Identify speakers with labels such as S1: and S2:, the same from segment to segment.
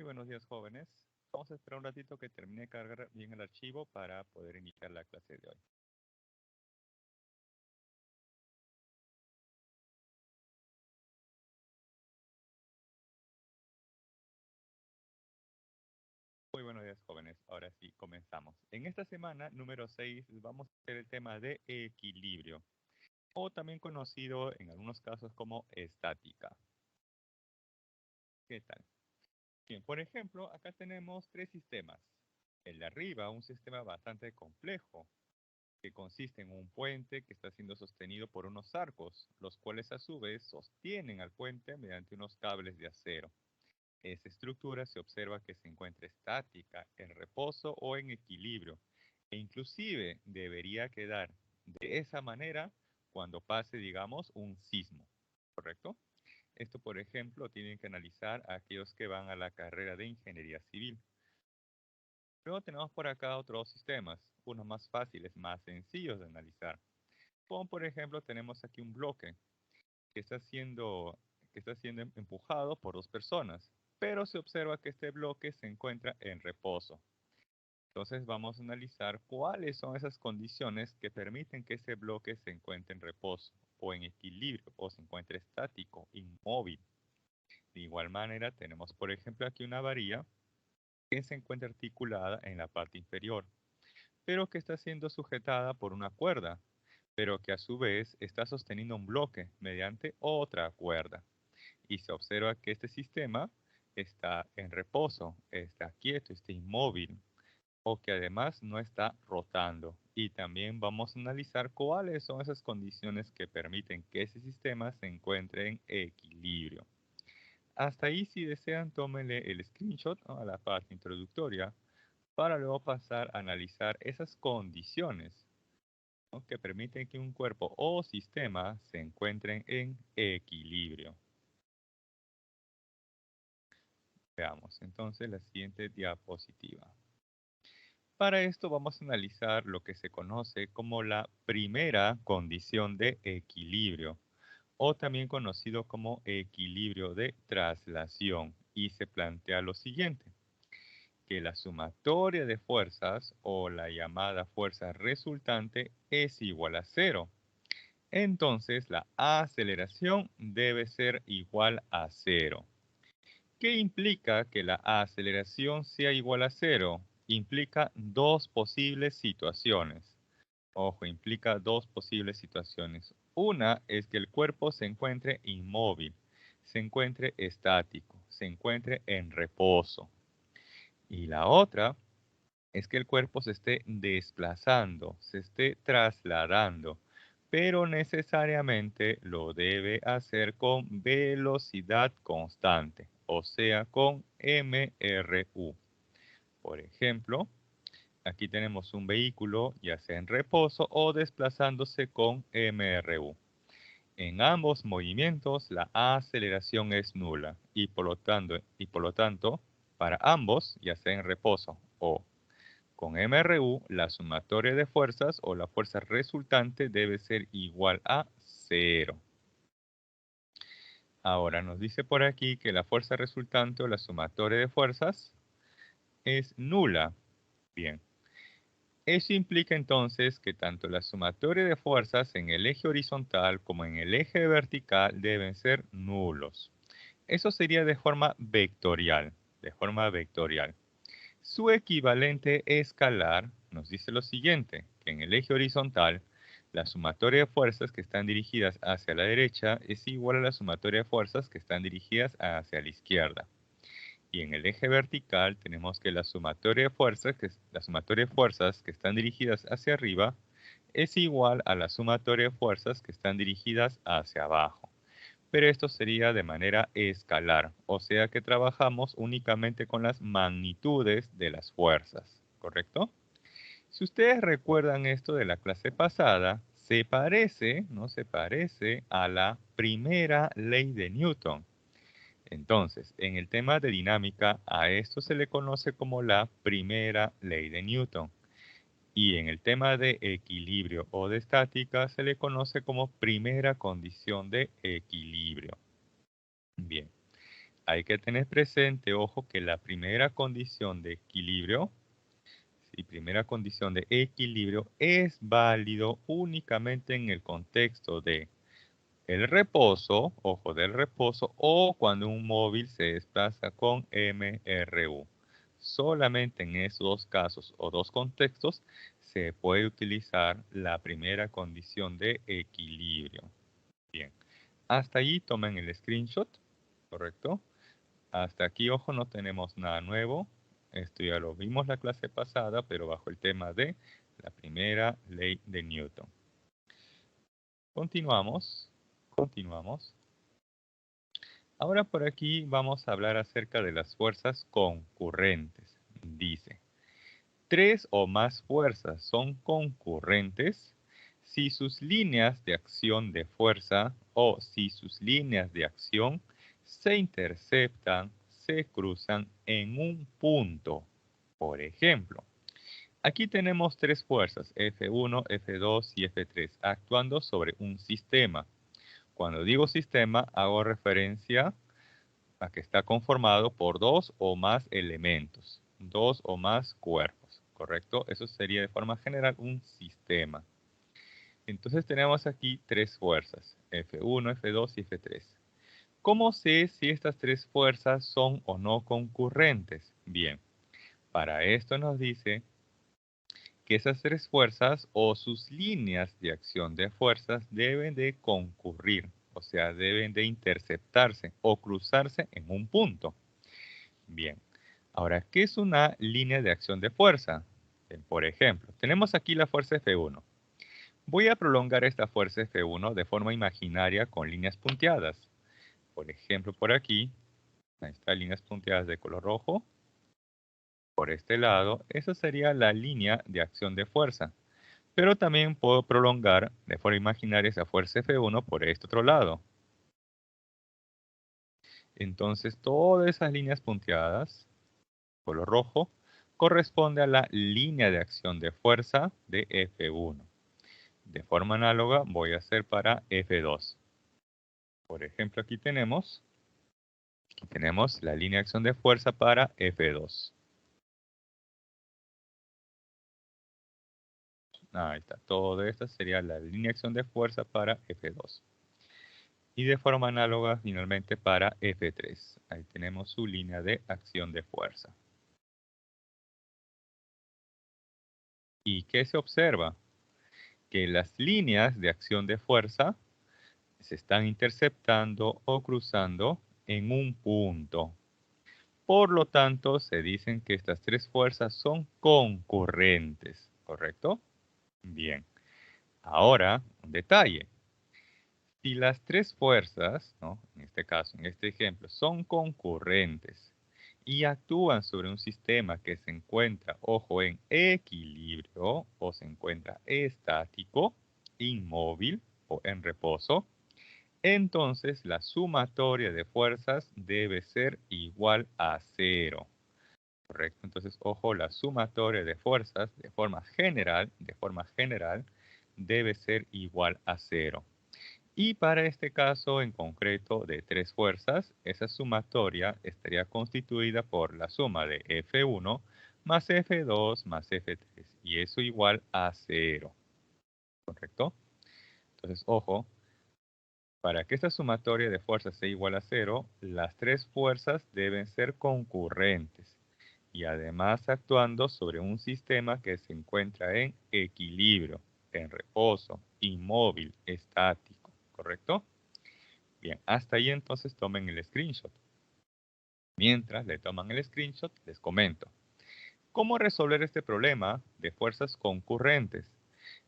S1: Muy buenos días, jóvenes. Vamos a esperar un ratito que termine de cargar bien el archivo para poder iniciar la clase de hoy. Muy buenos días, jóvenes. Ahora sí, comenzamos. En esta semana, número 6, vamos a hacer el tema de equilibrio, o también conocido en algunos casos como estática. ¿Qué tal? Bien, por ejemplo, acá tenemos tres sistemas. El de arriba, un sistema bastante complejo, que consiste en un puente que está siendo sostenido por unos arcos, los cuales a su vez sostienen al puente mediante unos cables de acero. Esta estructura se observa que se encuentra estática, en reposo o en equilibrio, e inclusive debería quedar de esa manera cuando pase, digamos, un sismo, ¿correcto? Esto, por ejemplo, tienen que analizar a aquellos que van a la carrera de ingeniería civil. Luego tenemos por acá otros sistemas, unos más fáciles, más sencillos de analizar. Como por ejemplo tenemos aquí un bloque que está siendo empujado por dos personas, pero se observa que este bloque se encuentra en reposo. Entonces vamos a analizar cuáles son esas condiciones que permiten que ese bloque se encuentre en reposo o en equilibrio o se encuentre estático, inmóvil. De igual manera tenemos por ejemplo aquí una varilla que se encuentra articulada en la parte inferior, pero que está siendo sujetada por una cuerda, pero que a su vez está sosteniendo un bloque mediante otra cuerda. Y se observa que este sistema está en reposo, está quieto, está inmóvil, o que además no está rotando. Y también vamos a analizar cuáles son esas condiciones que permiten que ese sistema se encuentre en equilibrio. Hasta ahí, si desean, tómenle el screenshot, ¿no?, a la parte introductoria para luego pasar a analizar esas condiciones, ¿no?, que permiten que un cuerpo o sistema se encuentren en equilibrio. Veamos entonces la siguiente diapositiva. Para esto vamos a analizar lo que se conoce como la primera condición de equilibrio, o también conocido como equilibrio de traslación, y se plantea lo siguiente: que la sumatoria de fuerzas o la llamada fuerza resultante es igual a cero. Entonces la aceleración debe ser igual a cero. ¿Qué implica que la aceleración sea igual a cero? Implica dos posibles situaciones. Ojo, implica dos posibles situaciones. Una es que el cuerpo se encuentre inmóvil, se encuentre estático, se encuentre en reposo. Y la otra es que el cuerpo se esté desplazando, se esté trasladando, pero necesariamente lo debe hacer con velocidad constante, o sea, con MRU. Por ejemplo, aquí tenemos un vehículo ya sea en reposo o desplazándose con MRU. En ambos movimientos la aceleración es nula y por lo tanto, para ambos, ya sea en reposo o con MRU, la sumatoria de fuerzas o la fuerza resultante debe ser igual a cero. Ahora nos dice por aquí que la fuerza resultante o la sumatoria de fuerzas es nula. Bien. Eso implica entonces que tanto la sumatoria de fuerzas en el eje horizontal como en el eje vertical deben ser nulos. Eso sería de forma vectorial. De forma vectorial. Su equivalente escalar nos dice lo siguiente, que en el eje horizontal, la sumatoria de fuerzas que están dirigidas hacia la derecha es igual a la sumatoria de fuerzas que están dirigidas hacia la izquierda. Y en el eje vertical tenemos que la sumatoria de fuerzas que están dirigidas hacia arriba es igual a la sumatoria de fuerzas que están dirigidas hacia abajo. Pero esto sería de manera escalar, o sea que trabajamos únicamente con las magnitudes de las fuerzas, ¿correcto? Si ustedes recuerdan esto de la clase pasada, se parece, ¿no? Se parece a la primera ley de Newton. Entonces, en el tema de dinámica, a esto se le conoce como la primera ley de Newton. Y en el tema de equilibrio o de estática se le conoce como primera condición de equilibrio. Bien, hay que tener presente, ojo, que la primera condición de equilibrio, sí, primera condición de equilibrio es válido únicamente en el contexto de el reposo, ojo, del reposo, o cuando un móvil se desplaza con MRU. Solamente en esos dos casos o dos contextos se puede utilizar la primera condición de equilibrio. Bien, hasta allí tomen el screenshot, ¿correcto? Hasta aquí, ojo, no tenemos nada nuevo. Esto ya lo vimos la clase pasada, pero bajo el tema de la primera ley de Newton. Continuamos, continuamos. Ahora por aquí vamos a hablar acerca de las fuerzas concurrentes. Dice, tres o más fuerzas son concurrentes si sus líneas de acción de fuerza o si sus líneas de acción se interceptan, se cruzan en un punto. Por ejemplo, aquí tenemos tres fuerzas, F1, F2 y F3, actuando sobre un sistema. Cuando digo sistema, hago referencia a que está conformado por dos o más elementos, dos o más cuerpos, ¿correcto? Eso sería de forma general un sistema. Entonces tenemos aquí tres fuerzas, F1, F2 y F3. ¿Cómo sé si estas tres fuerzas son o no concurrentes? Bien, para esto nos dice que esas tres fuerzas o sus líneas de acción de fuerzas deben de concurrir, o sea, deben de interceptarse o cruzarse en un punto. Bien, ahora, ¿qué es una línea de acción de fuerza? Por ejemplo, tenemos aquí la fuerza F1. Voy a prolongar esta fuerza F1 de forma imaginaria con líneas punteadas. Por ejemplo, por aquí, ahí están líneas punteadas de color rojo. Por este lado, esa sería la línea de acción de fuerza. Pero también puedo prolongar de forma imaginaria esa fuerza F1 por este otro lado. Entonces, todas esas líneas punteadas, color rojo, corresponde a la línea de acción de fuerza de F1. De forma análoga voy a hacer para F2. Por ejemplo, aquí tenemos la línea de acción de fuerza para F2. Ahí está, toda esta sería la línea de acción de fuerza para F2. Y de forma análoga finalmente para F3. Ahí tenemos su línea de acción de fuerza. ¿Y qué se observa? Que las líneas de acción de fuerza se están interceptando o cruzando en un punto. Por lo tanto, se dicen que estas tres fuerzas son concurrentes, ¿correcto? Bien. Ahora, un detalle. Si las tres fuerzas, ¿no? En este caso, en este ejemplo, son concurrentes y actúan sobre un sistema que se encuentra, ojo, en equilibrio o se encuentra estático, inmóvil o en reposo, entonces la sumatoria de fuerzas debe ser igual a cero. ¿Correcto? Entonces, ojo, la sumatoria de fuerzas de forma general, debe ser igual a cero. Y para este caso en concreto de tres fuerzas, esa sumatoria estaría constituida por la suma de F1 más F2 más F3. Y eso igual a cero. ¿Correcto? Entonces, ojo, para que esta sumatoria de fuerzas sea igual a cero, las tres fuerzas deben ser concurrentes y además actuando sobre un sistema que se encuentra en equilibrio, en reposo, inmóvil, estático, ¿correcto? Bien, hasta ahí entonces tomen el screenshot. Mientras le toman el screenshot, les comento. ¿Cómo resolver este problema de fuerzas concurrentes?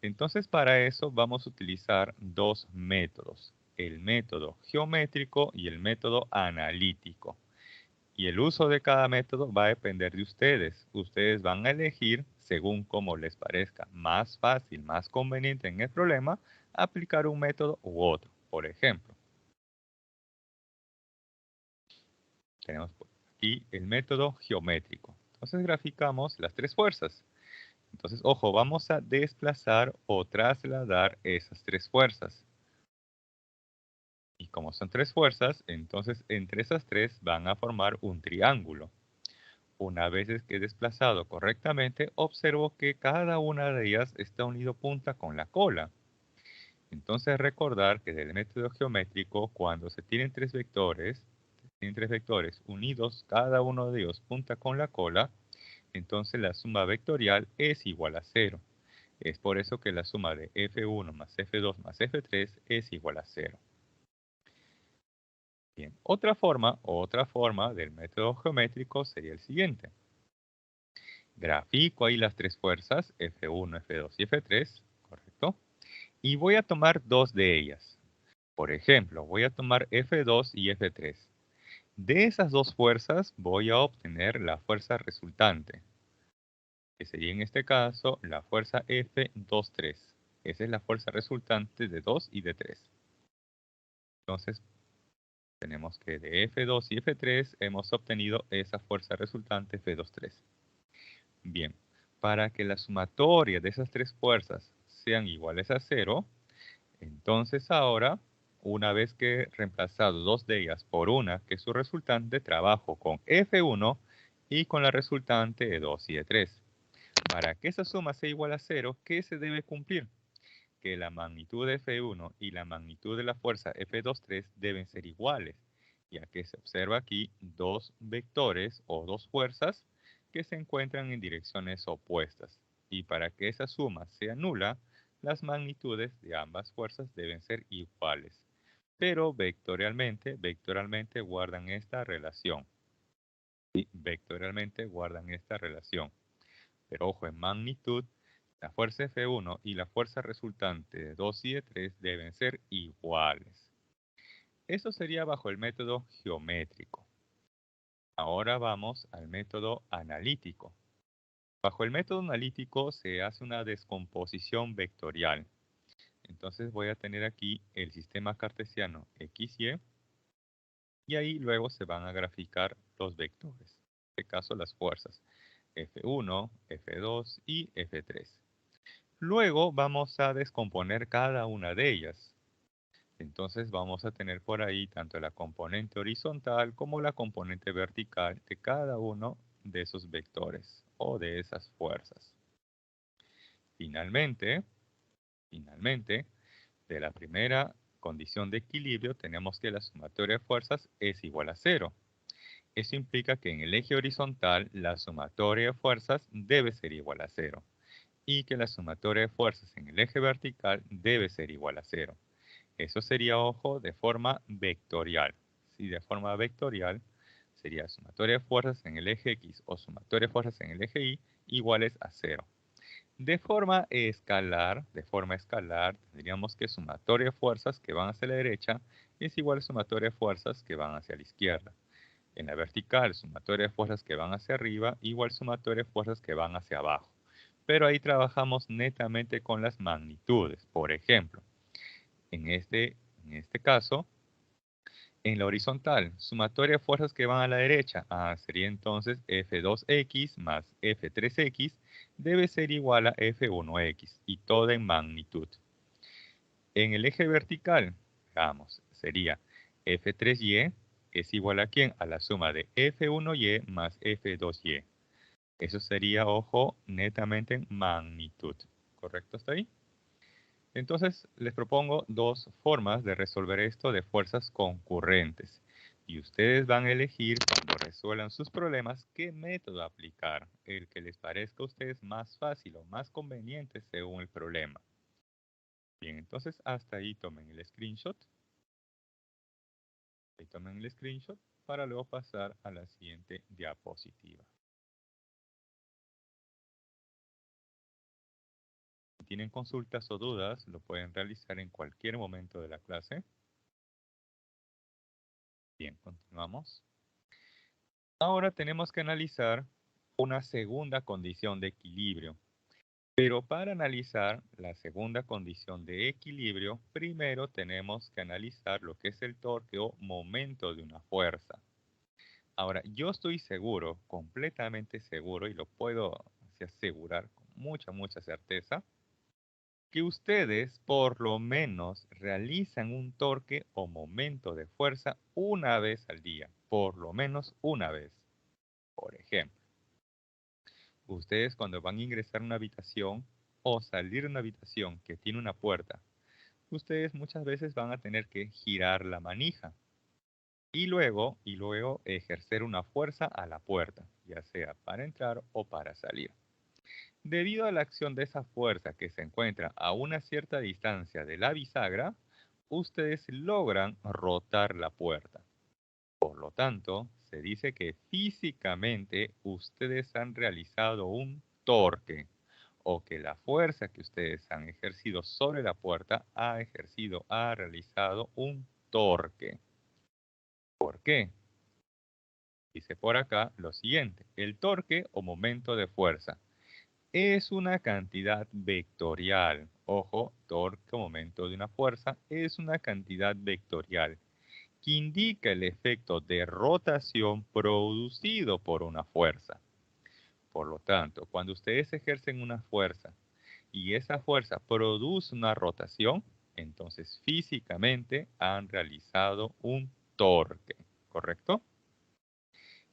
S1: Entonces, para eso vamos a utilizar dos métodos, el método geométrico y el método analítico. Y el uso de cada método va a depender de ustedes. Ustedes van a elegir, según como les parezca más fácil, más conveniente en el problema, aplicar un método u otro. Por ejemplo, tenemos aquí el método geométrico. Entonces graficamos las tres fuerzas. Entonces, ojo, vamos a desplazar o trasladar esas tres fuerzas. Y como son tres fuerzas, entonces entre esas tres van a formar un triángulo. Una vez que he desplazado correctamente, observo que cada una de ellas está unido punta con la cola. Entonces recordar que del método geométrico, cuando tienen tres vectores unidos, cada uno de ellos punta con la cola, entonces la suma vectorial es igual a cero. Es por eso que la suma de F1 más F2 más F3 es igual a cero. Bien, otra forma del método geométrico sería el siguiente. Grafico ahí las tres fuerzas, F1, F2 y F3, ¿correcto? Y voy a tomar dos de ellas. Por ejemplo, voy a tomar F2 y F3. De esas dos fuerzas voy a obtener la fuerza resultante, que sería en este caso la fuerza F23. Esa es la fuerza resultante de 2 y de 3. Entonces, tenemos que de F2 y F3 hemos obtenido esa fuerza resultante F23. Bien, para que la sumatoria de esas tres fuerzas sean iguales a 0, entonces ahora, una vez que he reemplazado dos de ellas por una, que es su resultante, trabajo con F1 y con la resultante de 2 y de 3. Para que esa suma sea igual a 0, ¿qué se debe cumplir? Que la magnitud de F1 y la magnitud de la fuerza F23 deben ser iguales, ya que se observa aquí dos vectores o dos fuerzas que se encuentran en direcciones opuestas. Y para que esa suma sea nula, las magnitudes de ambas fuerzas deben ser iguales. Pero vectorialmente guardan esta relación. Sí, vectorialmente guardan esta relación. Pero ojo, en magnitud, la fuerza F1 y la fuerza resultante de 2 y de 3 deben ser iguales. Eso sería bajo el método geométrico. Ahora vamos al método analítico. Bajo el método analítico se hace una descomposición vectorial. Entonces voy a tener aquí el sistema cartesiano XY y ahí luego se van a graficar los vectores. En este caso las fuerzas F1, F2 y F3. Luego vamos a descomponer cada una de ellas. Entonces vamos a tener por ahí tanto la componente horizontal como la componente vertical de cada uno de esos vectores o de esas fuerzas. Finalmente, de la primera condición de equilibrio tenemos que la sumatoria de fuerzas es igual a cero. Eso implica que en el eje horizontal la sumatoria de fuerzas debe ser igual a cero y que la sumatoria de fuerzas en el eje vertical debe ser igual a cero. Eso sería, ojo, de forma vectorial. Si de forma vectorial sería sumatoria de fuerzas en el eje X o sumatoria de fuerzas en el eje Y iguales a cero. De forma escalar, tendríamos que sumatoria de fuerzas que van hacia la derecha es igual a sumatoria de fuerzas que van hacia la izquierda. En la vertical, sumatoria de fuerzas que van hacia arriba igual sumatoria de fuerzas que van hacia abajo. Pero ahí trabajamos netamente con las magnitudes. Por ejemplo, en este caso, en la horizontal, sumatoria de fuerzas que van a la derecha, sería entonces F2X más F3X debe ser igual a F1X y toda en magnitud. En el eje vertical, veamos, sería F3Y es igual a ¿quién? A la suma de F1Y más F2Y. Eso sería, ojo, netamente en magnitud. ¿Correcto hasta ahí? Entonces, les propongo dos formas de resolver esto de fuerzas concurrentes. Y ustedes van a elegir cuando resuelvan sus problemas qué método aplicar, el que les parezca a ustedes más fácil o más conveniente según el problema. Bien, entonces hasta ahí tomen el screenshot. Ahí tomen el screenshot para luego pasar a la siguiente diapositiva. Si tienen consultas o dudas, lo pueden realizar en cualquier momento de la clase. Bien, continuamos. Ahora tenemos que analizar una segunda condición de equilibrio. Pero para analizar la segunda condición de equilibrio, primero tenemos que analizar lo que es el torque o momento de una fuerza. Ahora, yo estoy seguro, completamente seguro, y lo puedo asegurar con mucha certeza, que ustedes por lo menos realizan un torque o momento de fuerza una vez al día, por lo menos una vez. Por ejemplo, ustedes cuando van a ingresar a una habitación o salir de una habitación que tiene una puerta, ustedes muchas veces van a tener que girar la manija y luego ejercer una fuerza a la puerta, ya sea para entrar o para salir. Debido a la acción de esa fuerza que se encuentra a una cierta distancia de la bisagra, ustedes logran rotar la puerta. Por lo tanto, se dice que físicamente ustedes han realizado un torque o que la fuerza que ustedes han ejercido sobre la puerta ha realizado un torque. ¿Por qué? Dice por acá lo siguiente, el torque o momento de fuerza es una cantidad vectorial. Ojo, torque o momento de una fuerza es una cantidad vectorial que indica el efecto de rotación producido por una fuerza. Por lo tanto, cuando ustedes ejercen una fuerza y esa fuerza produce una rotación, entonces físicamente han realizado un torque, ¿correcto?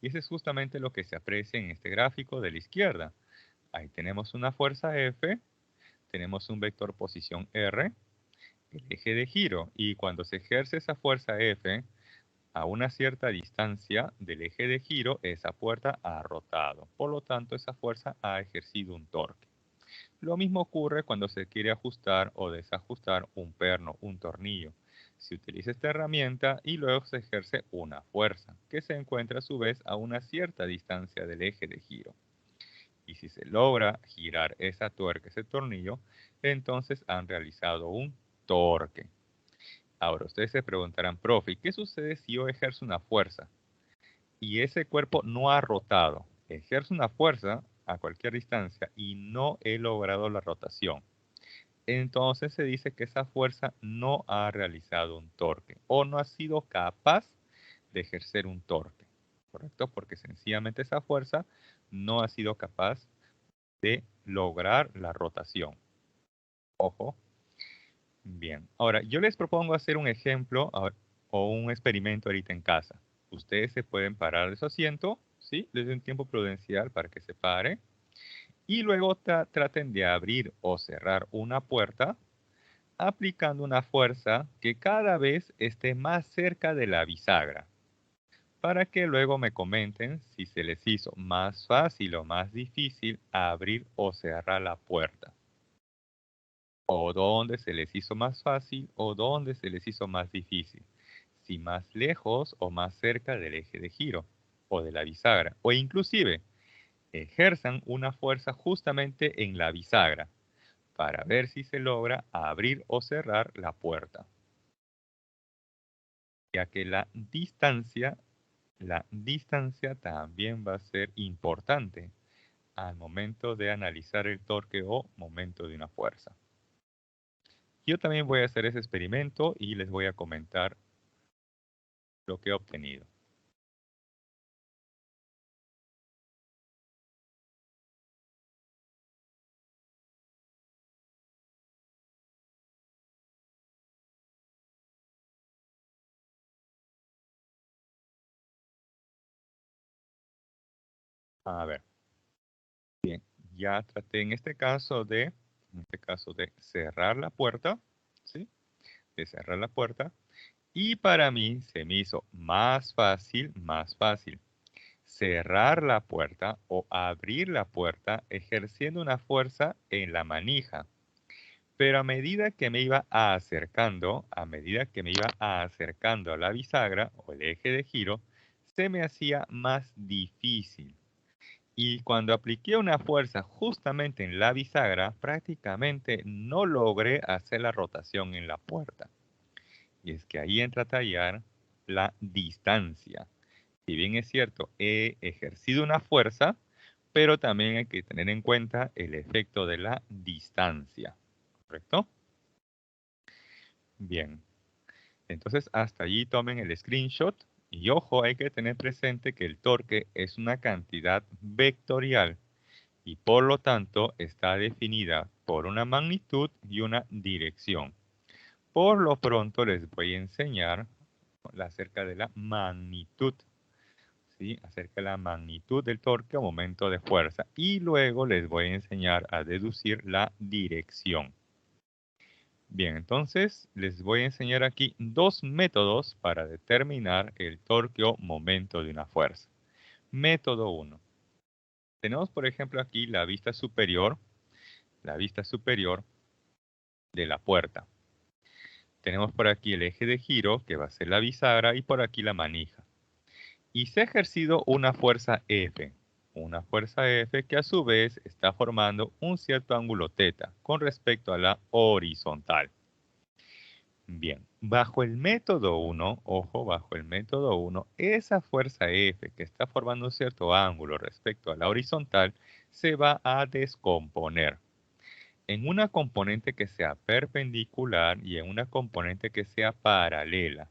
S1: Y eso es justamente lo que se aprecia en este gráfico de la izquierda. Ahí tenemos una fuerza F, tenemos un vector posición R, el eje de giro, y cuando se ejerce esa fuerza F a una cierta distancia del eje de giro, esa puerta ha rotado. Por lo tanto, esa fuerza ha ejercido un torque. Lo mismo ocurre cuando se quiere ajustar o desajustar un perno, un tornillo. Se utiliza esta herramienta y luego se ejerce una fuerza, que se encuentra a su vez a una cierta distancia del eje de giro. Y si se logra girar esa tuerca, ese tornillo, entonces han realizado un torque. Ahora, ustedes se preguntarán, profe, ¿qué sucede si yo ejerzo una fuerza y ese cuerpo no ha rotado? Ejerzo una fuerza a cualquier distancia y no he logrado la rotación. Entonces se dice que esa fuerza no ha realizado un torque o no ha sido capaz de ejercer un torque, ¿correcto? Porque sencillamente esa fuerza no ha sido capaz de lograr la rotación. Ojo. Bien. Ahora, yo les propongo hacer un ejemplo o un experimento ahorita en casa. Ustedes se pueden parar de su asiento, ¿sí? Les doy un tiempo prudencial para que se pare. Y luego traten de abrir o cerrar una puerta aplicando una fuerza que cada vez esté más cerca de la bisagra, para que luego me comenten si se les hizo más fácil o más difícil abrir o cerrar la puerta, o dónde se les hizo más fácil o dónde se les hizo más difícil, si más lejos o más cerca del eje de giro o de la bisagra, o inclusive ejerzan una fuerza justamente en la bisagra para ver si se logra abrir o cerrar la puerta, ya que la distancia también va a ser importante al momento de analizar el torque o momento de una fuerza. Yo también voy a hacer ese experimento y les voy a comentar lo que he obtenido. A ver, bien, ya traté en este caso de cerrar la puerta, ¿sí? De cerrar la puerta. Y para mí se me hizo más fácil cerrar la puerta o abrir la puerta ejerciendo una fuerza en la manija. Pero a medida que me iba acercando, a medida que me iba acercando a la bisagra o el eje de giro, se me hacía más difícil. Y cuando apliqué una fuerza justamente en la bisagra, prácticamente no logré hacer la rotación en la puerta. Y es que ahí entra a tallar la distancia. Si bien es cierto, he ejercido una fuerza, pero también hay que tener en cuenta el efecto de la distancia. ¿Correcto? Bien. Entonces, hasta allí tomen el screenshot. Y ojo, hay que tener presente que el torque es una cantidad vectorial y por lo tanto está definida por una magnitud y una dirección. Por lo pronto les voy a enseñar acerca de la magnitud, ¿sí? Acerca de la magnitud del torque o momento de fuerza. Y luego les voy a enseñar a deducir la dirección. Bien, entonces les voy a enseñar aquí dos métodos para determinar el torque o momento de una fuerza. Método 1. Tenemos, por ejemplo, aquí la vista superior de la puerta. Tenemos por aquí el eje de giro, que va a ser la bisagra, y por aquí la manija. Y se ha ejercido una fuerza F que a su vez está formando un cierto ángulo θ con respecto a la horizontal. Bien, bajo el método 1, ojo, bajo el método 1, esa fuerza F que está formando un cierto ángulo respecto a la horizontal se va a descomponer en una componente que sea perpendicular y en una componente que sea paralela.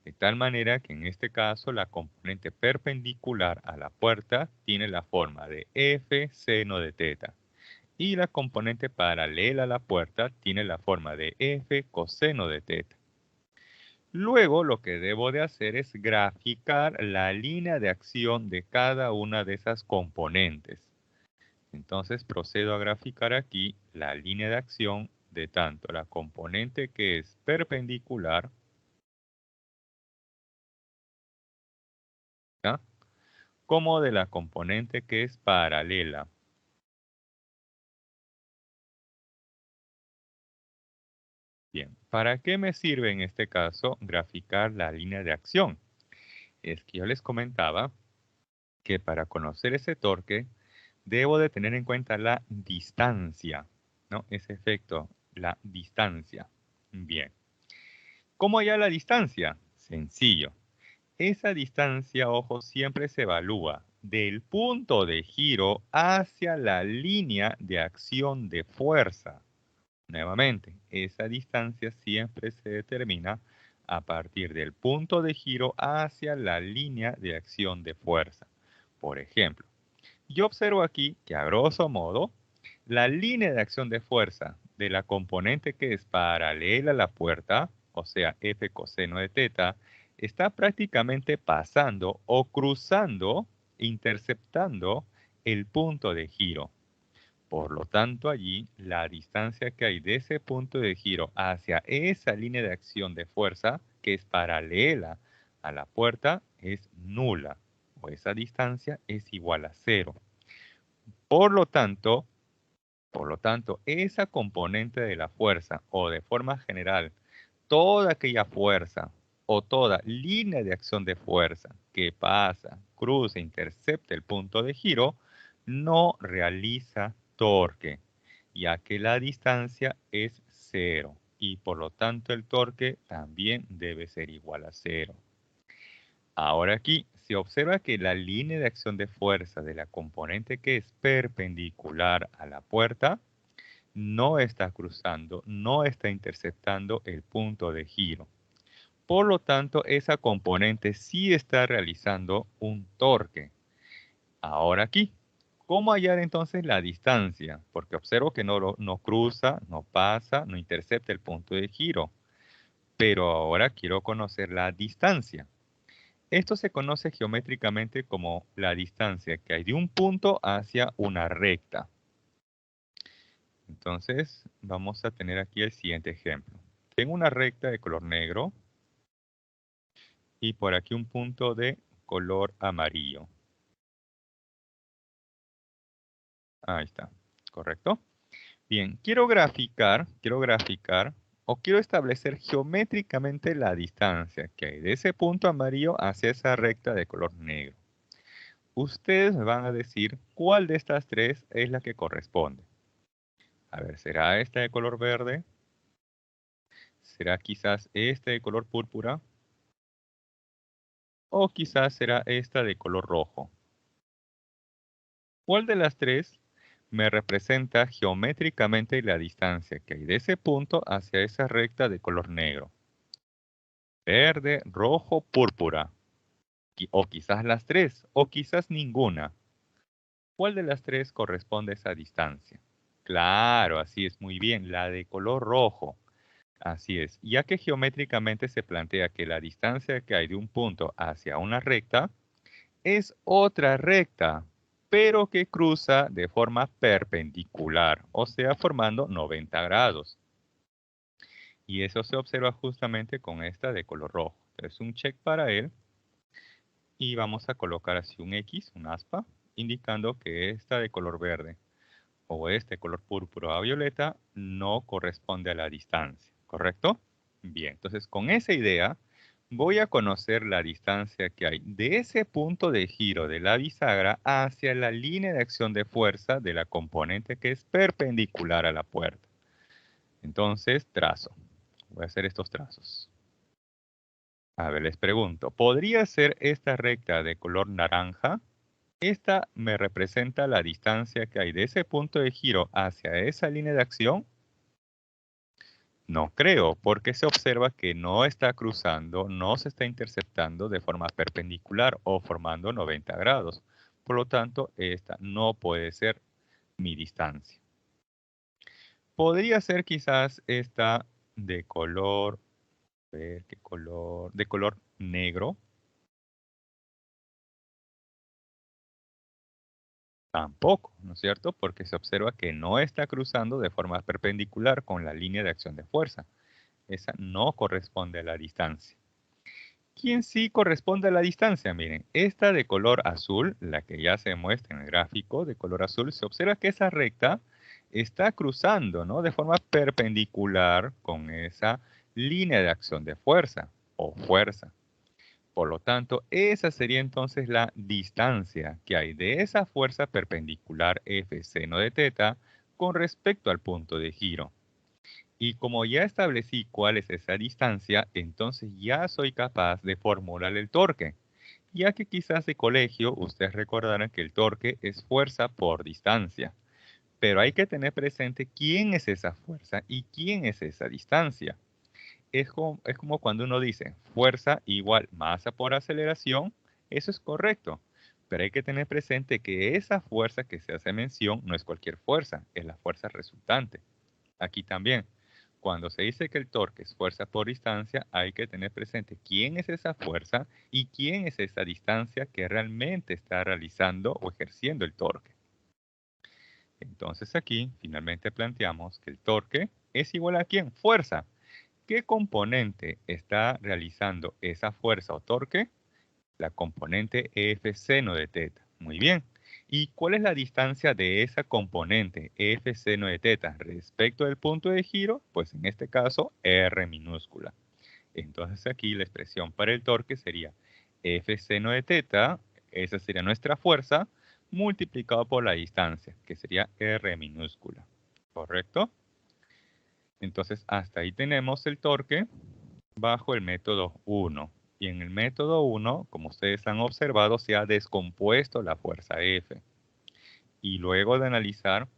S1: De tal manera que en este caso la componente perpendicular a la puerta tiene la forma de F seno de θ. Y la componente paralela a la puerta tiene la forma de F coseno de θ. Luego lo que debo de hacer es graficar la línea de acción de cada una de esas componentes. Entonces procedo a graficar aquí la línea de acción de tanto la componente que es perpendicular, ¿ya?, como de la componente que es paralela. Bien, ¿para qué me sirve en este caso graficar la línea de acción? Es que yo les comentaba que para conocer ese torque debo de tener en cuenta la distancia, ¿no? Ese efecto, la distancia. Bien. ¿Cómo hallar la distancia? Sencillo. Esa distancia, ojo, siempre se evalúa del punto de giro hacia la línea de acción de fuerza. Nuevamente, esa distancia siempre se determina a partir del punto de giro hacia la línea de acción de fuerza. Por ejemplo, yo observo aquí que a grosso modo, la línea de acción de fuerza de la componente que es paralela a la puerta, o sea, F coseno de θ, está prácticamente pasando o cruzando, interceptando el punto de giro. Por lo tanto, allí la distancia que hay de ese punto de giro hacia esa línea de acción de fuerza, que es paralela a la puerta, es nula, o esa distancia es igual a 0. Por lo tanto, esa componente de la fuerza, o de forma general, toda aquella fuerza o toda línea de acción de fuerza que pasa, cruza, intercepta el punto de giro, no realiza torque, ya que la distancia es 0 y por lo tanto el torque también debe ser igual a 0. Ahora aquí se observa que la línea de acción de fuerza de la componente que es perpendicular a la puerta no está cruzando, no está interceptando el punto de giro. Por lo tanto, esa componente sí está realizando un torque. Ahora aquí, ¿cómo hallar entonces la distancia? Porque observo que no cruza, no pasa, no intercepta el punto de giro. Pero ahora quiero conocer la distancia. Esto se conoce geométricamente como la distancia que hay de un punto hacia una recta. Entonces, vamos a tener aquí el siguiente ejemplo. Tengo una recta de color negro y por aquí un punto de color amarillo. Ahí está, ¿correcto? Bien, quiero graficar o quiero establecer geométricamente la distancia que hay de ese punto amarillo hacia esa recta de color negro. Ustedes me van a decir cuál de estas tres es la que corresponde. A ver, ¿será esta de color verde? ¿Será quizás esta de color púrpura? O quizás será esta de color rojo. ¿Cuál de las tres me representa geométricamente la distancia que hay de ese punto hacia esa recta de color negro? Verde, rojo, púrpura. O quizás las tres, o quizás ninguna. ¿Cuál de las tres corresponde a esa distancia? Claro, así es, muy bien, la de color rojo. Así es, ya que geométricamente se plantea que la distancia que hay de un punto hacia una recta es otra recta, pero que cruza de forma perpendicular, o sea, formando 90 grados. Y eso se observa justamente con esta de color rojo. Entonces, un check para él y vamos a colocar así un X, un aspa, indicando que esta de color verde o este color púrpura a violeta no corresponde a la distancia, ¿correcto? Bien, entonces con esa idea voy a conocer la distancia que hay de ese punto de giro de la bisagra hacia la línea de acción de fuerza de la componente que es perpendicular a la puerta. Entonces, trazo. Voy a hacer estos trazos. A ver, les pregunto, ¿podría ser esta recta de color naranja? Esta me representa la distancia que hay de ese punto de giro hacia esa línea de acción. No creo, porque se observa que no está cruzando, no se está interceptando de forma perpendicular o formando 90 grados. Por lo tanto, esta no puede ser mi distancia. Podría ser quizás esta de color, a ver qué color, de color negro. Tampoco, ¿no es cierto? Porque se observa que no está cruzando de forma perpendicular con la línea de acción de fuerza. Esa no corresponde a la distancia. ¿Quién sí corresponde a la distancia? Miren, esta de color azul, la que ya se muestra en el gráfico de color azul, se observa que esa recta está cruzando, ¿no? De forma perpendicular con esa línea de acción de fuerza o fuerza. Por lo tanto, esa sería entonces la distancia que hay de esa fuerza perpendicular F seno de teta con respecto al punto de giro. Y como ya establecí cuál es esa distancia, entonces ya soy capaz de formular el torque, ya que quizás de colegio ustedes recordarán que el torque es fuerza por distancia. Pero hay que tener presente quién es esa fuerza y quién es esa distancia. Es como cuando uno dice fuerza igual masa por aceleración, eso es correcto. Pero hay que tener presente que esa fuerza que se hace mención no es cualquier fuerza, es la fuerza resultante. Aquí también, cuando se dice que el torque es fuerza por distancia, hay que tener presente quién es esa fuerza y quién es esa distancia que realmente está realizando o ejerciendo el torque. Entonces aquí finalmente planteamos que el torque es igual a quién? Fuerza. ¿Qué componente está realizando esa fuerza o torque? La componente F seno de teta. Muy bien. ¿Y cuál es la distancia de esa componente F seno de teta respecto del punto de giro? Pues en este caso, R minúscula. Entonces aquí la expresión para el torque sería F seno de teta, esa sería nuestra fuerza, multiplicado por la distancia, que sería R minúscula. ¿Correcto? Entonces hasta ahí tenemos el torque bajo el método 1. Y en el método 1, como ustedes han observado, se ha descompuesto la fuerza F. Y luego de analizar,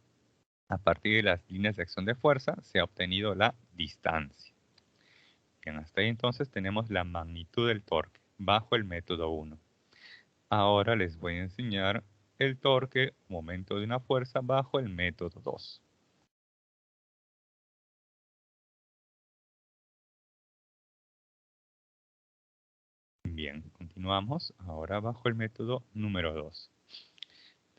S1: a partir de las líneas de acción de fuerza, se ha obtenido la distancia. Bien, hasta ahí entonces tenemos la magnitud del torque bajo el método 1. Ahora les voy a enseñar el torque, momento de una fuerza, bajo el método 2. Bien, continuamos ahora bajo el método número 2.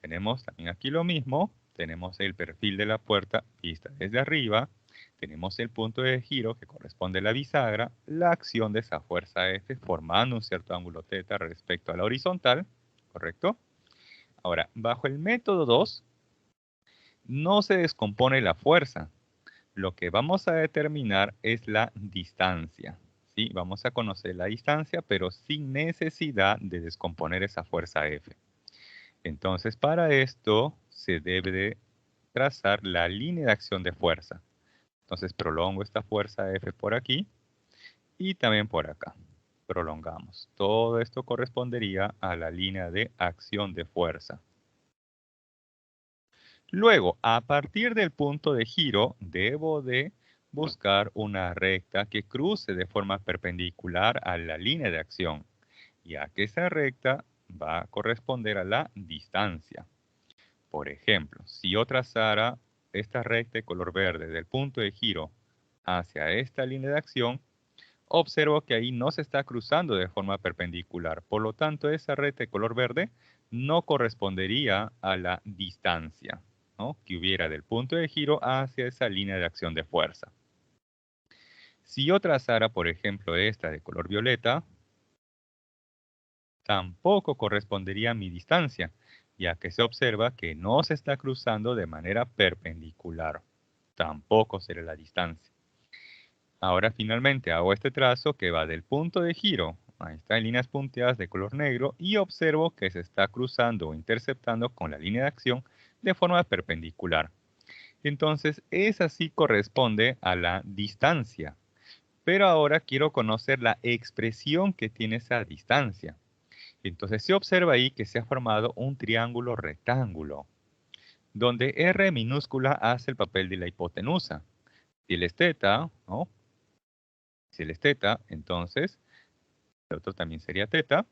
S1: Tenemos también aquí lo mismo, tenemos el perfil de la puerta vista desde arriba, tenemos el punto de giro que corresponde a la bisagra, la acción de esa fuerza F formando un cierto ángulo θ respecto a la horizontal, ¿correcto? Ahora, bajo el método 2, no se descompone la fuerza. Lo que vamos a determinar es la distancia. ¿Sí? Vamos a conocer la distancia, pero sin necesidad de descomponer esa fuerza F. Entonces, para esto se debe de trazar la línea de acción de fuerza. Entonces, prolongo esta fuerza F por aquí y también por acá. Prolongamos. Todo esto correspondería a la línea de acción de fuerza. Luego, a partir del punto de giro, debo de buscar una recta que cruce de forma perpendicular a la línea de acción, ya que esa recta va a corresponder a la distancia. Por ejemplo, si yo trazara esta recta de color verde del punto de giro hacia esta línea de acción, observo que ahí no se está cruzando de forma perpendicular. Por lo tanto, esa recta de color verde no correspondería a la distancia, ¿no?, que hubiera del punto de giro hacia esa línea de acción de fuerza. Si yo trazara, por ejemplo, esta de color violeta, tampoco correspondería a mi distancia, ya que se observa que no se está cruzando de manera perpendicular. Tampoco será la distancia. Ahora finalmente hago este trazo que va del punto de giro, ahí está en líneas punteadas de color negro, y observo que se está cruzando o interceptando con la línea de acción de forma perpendicular. Entonces, esa sí corresponde a la distancia. Pero ahora quiero conocer la expresión que tiene esa distancia. Entonces se observa ahí que se ha formado un triángulo rectángulo, donde R minúscula hace el papel de la hipotenusa. Si él es teta, ¿no? Si él es teta, entonces el otro también sería teta.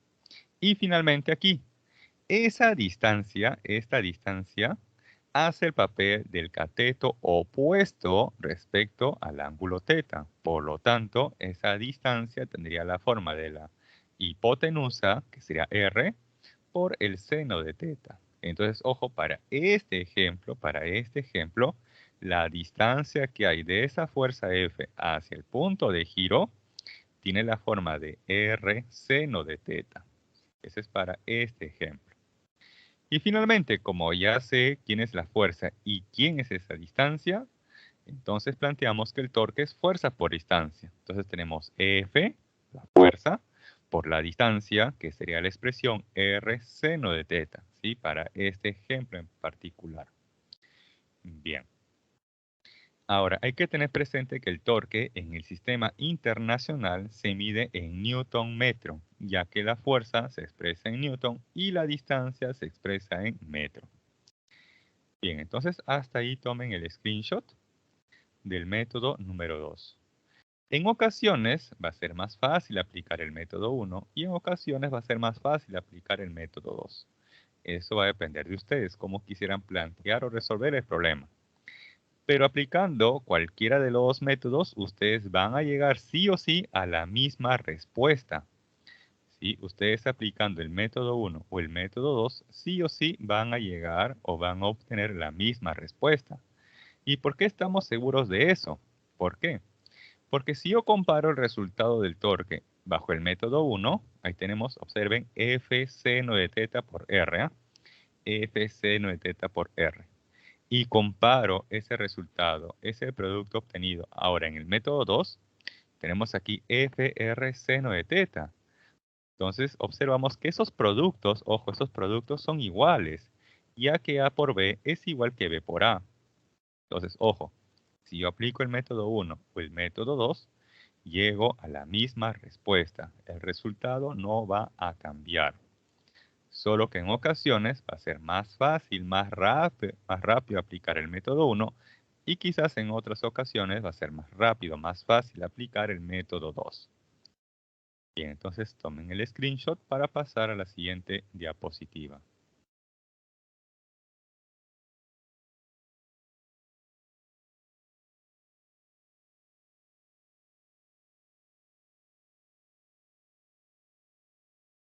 S1: Y finalmente aquí, esta distancia, hace el papel del cateto opuesto respecto al ángulo teta. Por lo tanto, esa distancia tendría la forma de la hipotenusa, que sería R, por el seno de teta. Entonces, ojo, para este ejemplo, la distancia que hay de esa fuerza F hacia el punto de giro tiene la forma de R seno de teta. Ese es para este ejemplo. Y finalmente, como ya sé quién es la fuerza y quién es esa distancia, entonces planteamos que el torque es fuerza por distancia. Entonces tenemos F, la fuerza, por la distancia, que sería la expresión R seno de teta, ¿sí? Para este ejemplo en particular. Bien. Ahora, hay que tener presente que el torque en el sistema internacional se mide en newton metro, ya que la fuerza se expresa en newton y la distancia se expresa en metro. Bien, entonces hasta ahí tomen el screenshot del método número 2. En ocasiones va a ser más fácil aplicar el método 1 y en ocasiones va a ser más fácil aplicar el método 2. Eso va a depender de ustedes, cómo quisieran plantear o resolver el problema. Pero aplicando cualquiera de los métodos, ustedes van a llegar sí o sí a la misma respuesta. ¿Sí? Ustedes aplicando el método 1 o el método 2, sí o sí van a llegar o van a obtener la misma respuesta. ¿Y por qué estamos seguros de eso? ¿Por qué? Porque si yo comparo el resultado del torque bajo el método 1, ahí tenemos, observen, F seno de teta por R, F seno de teta por R. Y comparo ese resultado, ese producto obtenido ahora en el método 2, tenemos aquí FR seno de teta. Entonces observamos que esos productos, ojo, esos productos son iguales, ya que A por B es igual que B por A. Entonces, ojo, si yo aplico el método 1 o el método 2, llego a la misma respuesta. El resultado no va a cambiar. Solo que en ocasiones va a ser más fácil, más rápido aplicar el método 1 y quizás en otras ocasiones va a ser más rápido, más fácil aplicar el método 2. Bien, entonces tomen el screenshot para pasar a la siguiente diapositiva.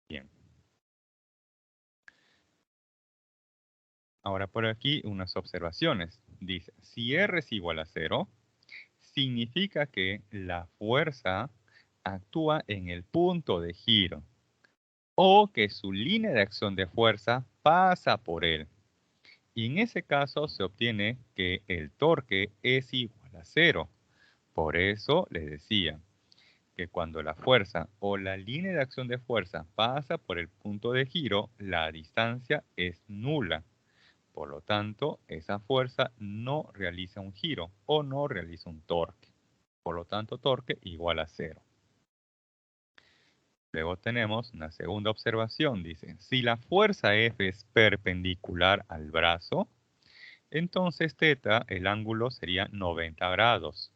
S1: Bien. Ahora por aquí unas observaciones. Dice, si R es igual a 0, significa que la fuerza actúa en el punto de giro o que su línea de acción de fuerza pasa por él. Y en ese caso se obtiene que el torque es igual a 0. Por eso les decía que cuando la fuerza o la línea de acción de fuerza pasa por el punto de giro, la distancia es nula. Por lo tanto, esa fuerza no realiza un giro o no realiza un torque. Por lo tanto, torque igual a 0. Luego tenemos una segunda observación. Dice, si la fuerza F es perpendicular al brazo, entonces θ, el ángulo sería 90 grados.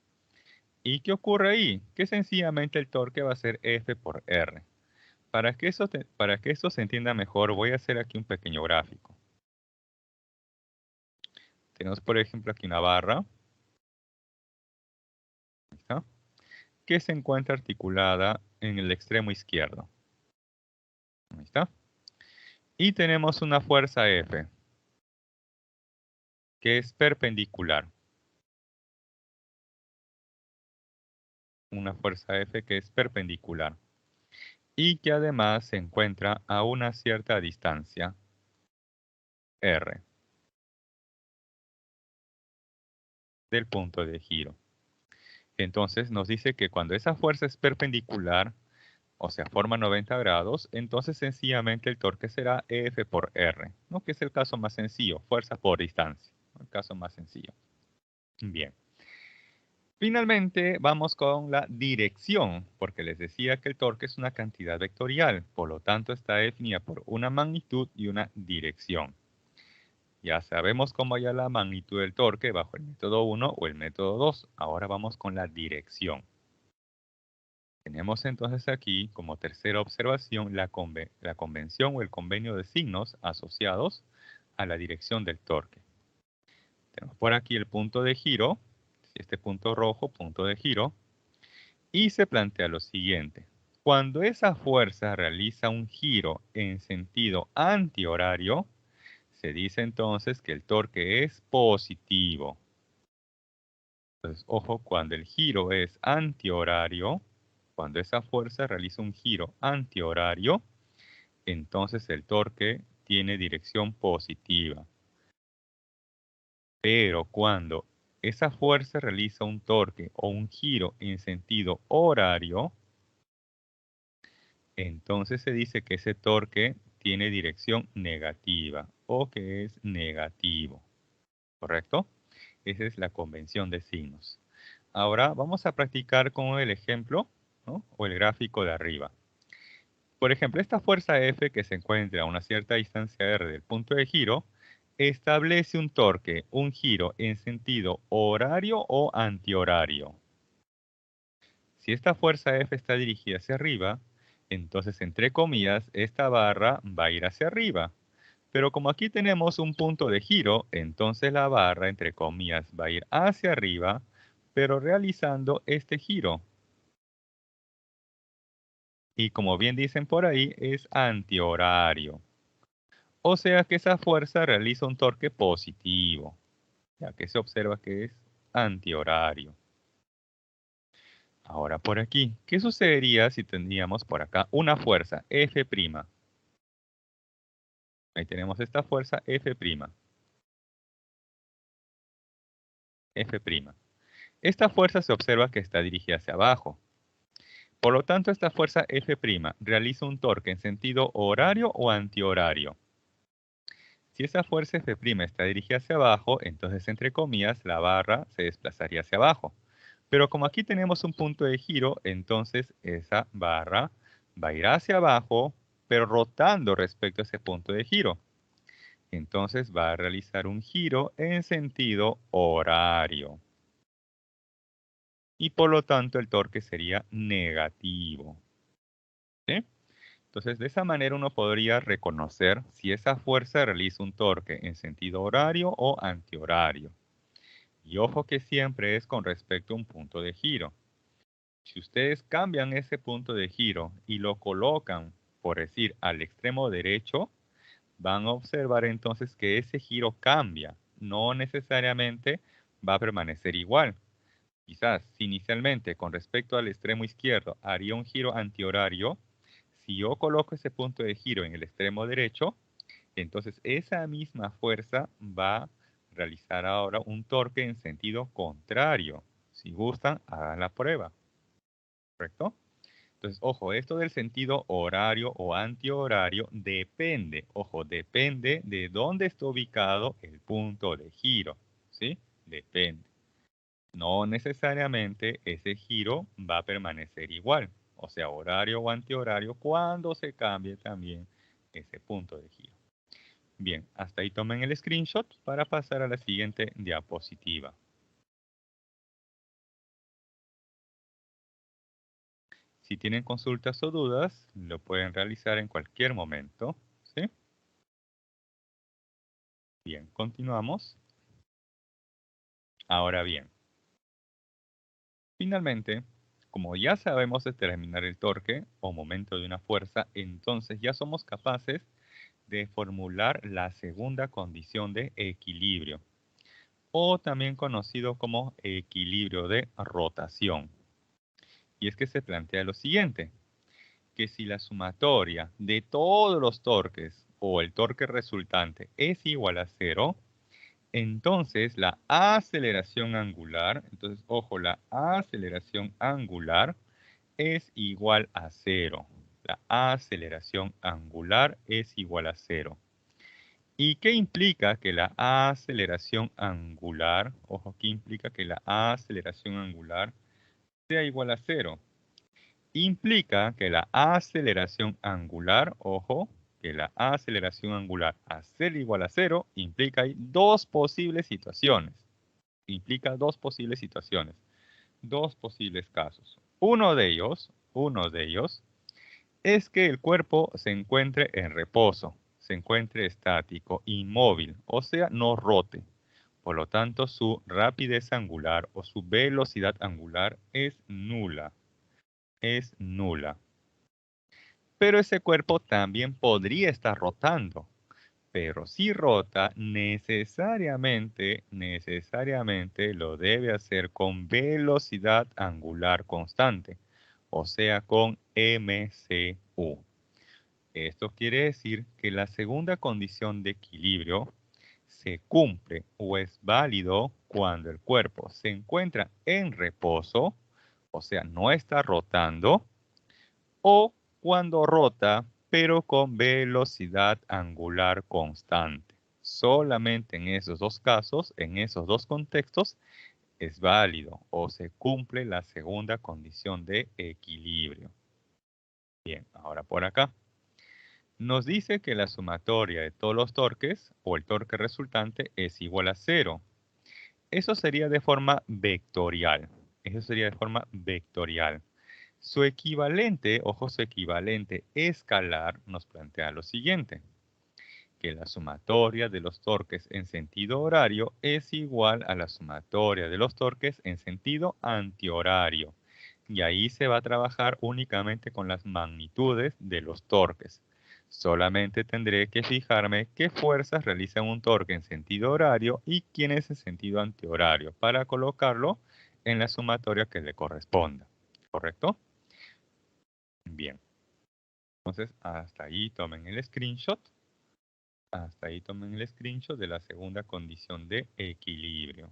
S1: ¿Y qué ocurre ahí? Que sencillamente el torque va a ser F por R. Para que esto se entienda mejor, voy a hacer aquí un pequeño gráfico. Tenemos, por ejemplo, aquí una barra. Ahí está, que se encuentra articulada en el extremo izquierdo. Ahí está. Y tenemos una fuerza F, que es perpendicular. Una fuerza F que es perpendicular. Y que además se encuentra a una cierta distancia, R, del punto de giro. Entonces nos dice que cuando esa fuerza es perpendicular, o sea, forma 90 grados, entonces sencillamente el torque será F por R, ¿no? Que es el caso más sencillo, fuerza por distancia, ¿no? El caso más sencillo. Bien. Finalmente vamos con la dirección, porque les decía que el torque es una cantidad vectorial, por lo tanto está definida por una magnitud y una dirección. Ya sabemos cómo hallar la magnitud del torque bajo el método 1 o el método 2. Ahora vamos con la dirección. Tenemos entonces aquí como tercera observación la convención o el convenio de signos asociados a la dirección del torque. Tenemos por aquí el punto de giro, este punto rojo, punto de giro, y se plantea lo siguiente. Cuando esa fuerza realiza un giro en sentido antihorario, se dice entonces que el torque es positivo. Entonces, ojo, cuando el giro es antihorario, cuando esa fuerza realiza un giro antihorario, entonces el torque tiene dirección positiva. Pero cuando esa fuerza realiza un torque o un giro en sentido horario, entonces se dice que ese torque tiene dirección negativa o que es negativo. ¿Correcto? Esa es la convención de signos. Ahora vamos a practicar con el ejemplo, ¿no? O el gráfico de arriba. Por ejemplo, esta fuerza F que se encuentra a una cierta distancia R del punto de giro, establece un torque, un giro en sentido horario o antihorario. Si esta fuerza F está dirigida hacia arriba, entonces entre comillas, esta barra va a ir hacia arriba. Pero como aquí tenemos un punto de giro, entonces la barra, entre comillas, va a ir hacia arriba, pero realizando este giro. Y como bien dicen por ahí, es antihorario. O sea que esa fuerza realiza un torque positivo, ya que se observa que es antihorario. Ahora por aquí, ¿qué sucedería si tendríamos por acá una fuerza F'? Ahí tenemos esta fuerza F'. F'. Esta fuerza se observa que está dirigida hacia abajo. Por lo tanto, esta fuerza F' realiza un torque en sentido horario o antihorario. Si esa fuerza F' está dirigida hacia abajo, entonces entre comillas la barra se desplazaría hacia abajo. Pero como aquí tenemos un punto de giro, entonces esa barra va a ir hacia abajo, pero rotando respecto a ese punto de giro. Entonces va a realizar un giro en sentido horario. Y por lo tanto el torque sería negativo. ¿Sí? Entonces, de esa manera uno podría reconocer si esa fuerza realiza un torque en sentido horario o antihorario. Y ojo que siempre es con respecto a un punto de giro. Si ustedes cambian ese punto de giro y lo colocan, por decir, al extremo derecho, van a observar entonces que ese giro cambia. No necesariamente va a permanecer igual. Quizás, si inicialmente con respecto al extremo izquierdo haría un giro antihorario, si yo coloco ese punto de giro en el extremo derecho, entonces esa misma fuerza va a realizar ahora un torque en sentido contrario. Si gustan, hagan la prueba. ¿Correcto? Entonces, ojo, esto del sentido horario o antihorario depende, ojo, depende de dónde está ubicado el punto de giro. ¿Sí? Depende. No necesariamente ese giro va a permanecer igual, o sea, horario o antihorario, cuando se cambie también ese punto de giro. Bien, hasta ahí tomen el screenshot para pasar a la siguiente diapositiva. Si tienen consultas o dudas, lo pueden realizar en cualquier momento. ¿Sí? Bien, continuamos. Ahora bien, finalmente, como ya sabemos determinar el torque o momento de una fuerza, entonces ya somos capaces de formular la segunda condición de equilibrio, o también conocido como equilibrio de rotación. Y es que se plantea lo siguiente, que si la sumatoria de todos los torques o el torque resultante es igual a cero, entonces la aceleración angular, entonces ojo, la aceleración angular es igual a cero. La aceleración angular es igual a cero. ¿Y qué implica que la aceleración angular, ojo, qué implica que la aceleración angular sea igual a cero? Implica que la aceleración angular, ojo, que la aceleración angular a ser igual a cero implica hay dos posibles situaciones. Implica dos posibles situaciones, dos posibles casos. Uno de ellos es que el cuerpo se encuentre en reposo, se encuentre estático, inmóvil, o sea, no rote. Por lo tanto, su rapidez angular o su velocidad angular es nula. Es nula. Pero ese cuerpo también podría estar rotando. Pero si rota, necesariamente lo debe hacer con velocidad angular constante, o sea, con mcu. Esto quiere decir que la segunda condición de equilibrio se cumple o es válido cuando el cuerpo se encuentra en reposo, o sea, no está rotando, o cuando rota, pero con velocidad angular constante. Solamente en esos dos casos, en esos dos contextos, es válido o se cumple la segunda condición de equilibrio. Bien, ahora por acá. Nos dice que la sumatoria de todos los torques o el torque resultante es igual a cero. Eso sería de forma vectorial. Eso sería de forma vectorial. Su equivalente, ojo, su equivalente escalar nos plantea lo siguiente, que la sumatoria de los torques en sentido horario es igual a la sumatoria de los torques en sentido antihorario. Y ahí se va a trabajar únicamente con las magnitudes de los torques. Solamente tendré que fijarme qué fuerzas realizan un torque en sentido horario y quién es en sentido antihorario para colocarlo en la sumatoria que le corresponda. ¿Correcto? Bien. Entonces, hasta ahí tomen el screenshot. Hasta ahí tomen el screenshot de la segunda condición de equilibrio.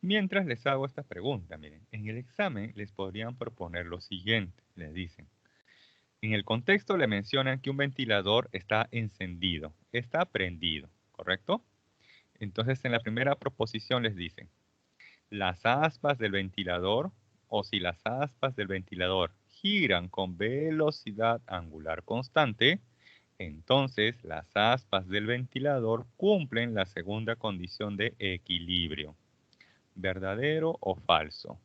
S1: Mientras les hago esta pregunta, miren, en el examen les podrían proponer lo siguiente, les dicen. En el contexto le mencionan que un ventilador está encendido, está prendido, ¿correcto? Entonces en la primera proposición les dicen, las aspas del ventilador o si las aspas del ventilador giran con velocidad angular constante, entonces las aspas del ventilador cumplen la segunda condición de equilibrio. ¿Verdadero o falso?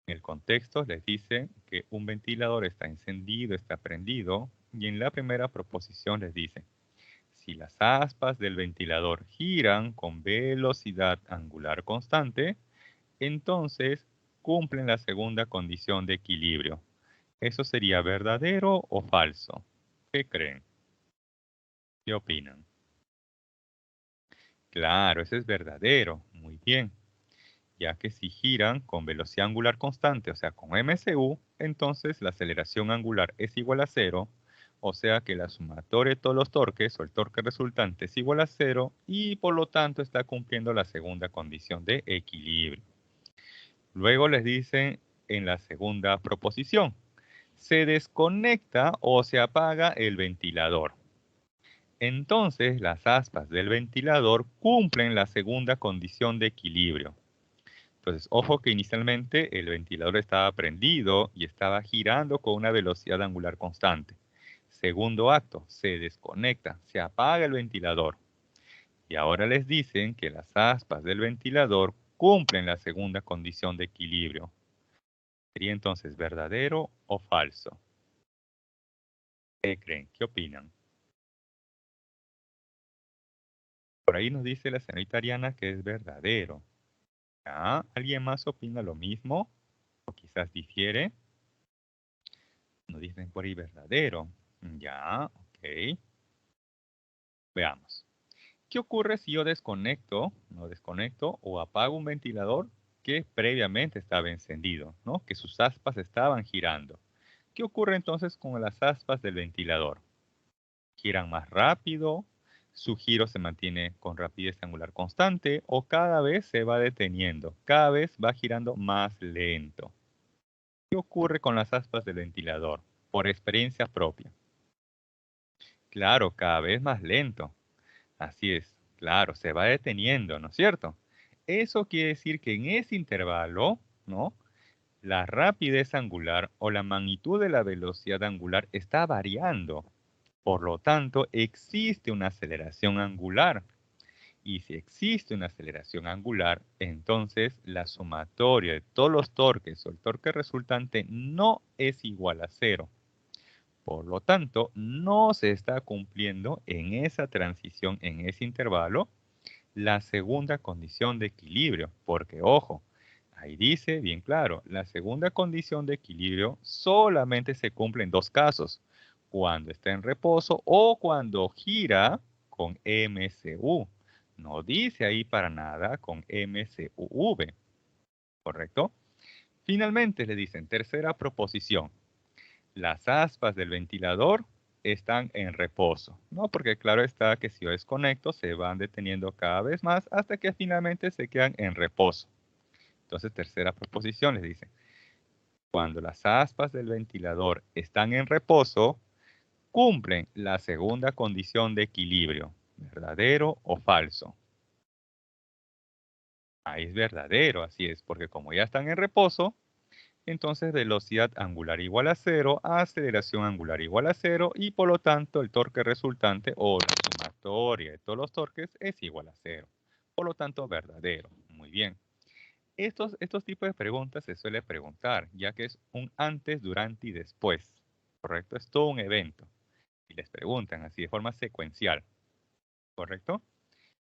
S1: En el contexto les dice que un ventilador está encendido, está prendido, y en la primera proposición les dice, si las aspas del ventilador giran con velocidad angular constante, entonces cumplen la segunda condición de equilibrio. ¿Eso sería verdadero o falso? ¿Qué creen? ¿Qué opinan? Claro, ese es verdadero. Muy bien. Ya que si giran con velocidad angular constante, o sea, con MCU, entonces la aceleración angular es igual a cero, o sea que la sumatoria de todos los torques o el torque resultante es igual a cero y por lo tanto está cumpliendo la segunda condición de equilibrio. Luego les dicen en la segunda proposición, se desconecta o se apaga el ventilador. Entonces las aspas del ventilador cumplen la segunda condición de equilibrio. Entonces, ojo que inicialmente el ventilador estaba prendido y estaba girando con una velocidad angular constante. Segundo acto, se desconecta, se apaga el ventilador. Y ahora les dicen que las aspas del ventilador cumplen la segunda condición de equilibrio. ¿Sería entonces verdadero o falso? ¿Qué creen? ¿Qué opinan? Por ahí nos dice la señorita Ariana que es verdadero. ¿Ya? ¿Alguien más opina lo mismo? O quizás difiere. Nos dicen por ahí verdadero. Ya, ok. Veamos. ¿Qué ocurre si yo desconecto o apago un ventilador que previamente estaba encendido, ¿no? Que sus aspas estaban girando? ¿Qué ocurre entonces con las aspas del ventilador? ¿Giran más rápido? ¿Su giro se mantiene con rapidez angular constante o cada vez se va deteniendo? Cada vez va girando más lento. ¿Qué ocurre con las aspas del ventilador? Por experiencia propia. Claro, cada vez más lento. Así es, claro, se va deteniendo, ¿no es cierto? Eso quiere decir que en ese intervalo, ¿no? La rapidez angular o la magnitud de la velocidad angular está variando. Por lo tanto, existe una aceleración angular. Y si existe una aceleración angular, entonces la sumatoria de todos los torques o el torque resultante no es igual a cero. Por lo tanto, no se está cumpliendo en esa transición, en ese intervalo, la segunda condición de equilibrio. Porque, ojo, ahí dice bien claro, la segunda condición de equilibrio solamente se cumple en dos casos, cuando está en reposo o cuando gira con MCU. No dice ahí para nada con MCUV, ¿correcto? Finalmente le dicen tercera proposición. Las aspas del ventilador están en reposo, ¿no? Porque claro está que si yo desconecto se van deteniendo cada vez más hasta que finalmente se quedan en reposo. Entonces, tercera proposición les dice, cuando las aspas del ventilador están en reposo, cumplen la segunda condición de equilibrio, verdadero o falso. Ahí es verdadero, así es, porque como ya están en reposo, entonces velocidad angular igual a cero, aceleración angular igual a cero y por lo tanto el torque resultante o la sumatoria de todos los torques es igual a cero. Por lo tanto, verdadero. Muy bien. Estos tipos de preguntas se suele preguntar, ya que es un antes, durante y después. ¿Correcto? Es todo un evento. Y les preguntan así de forma secuencial. ¿Correcto?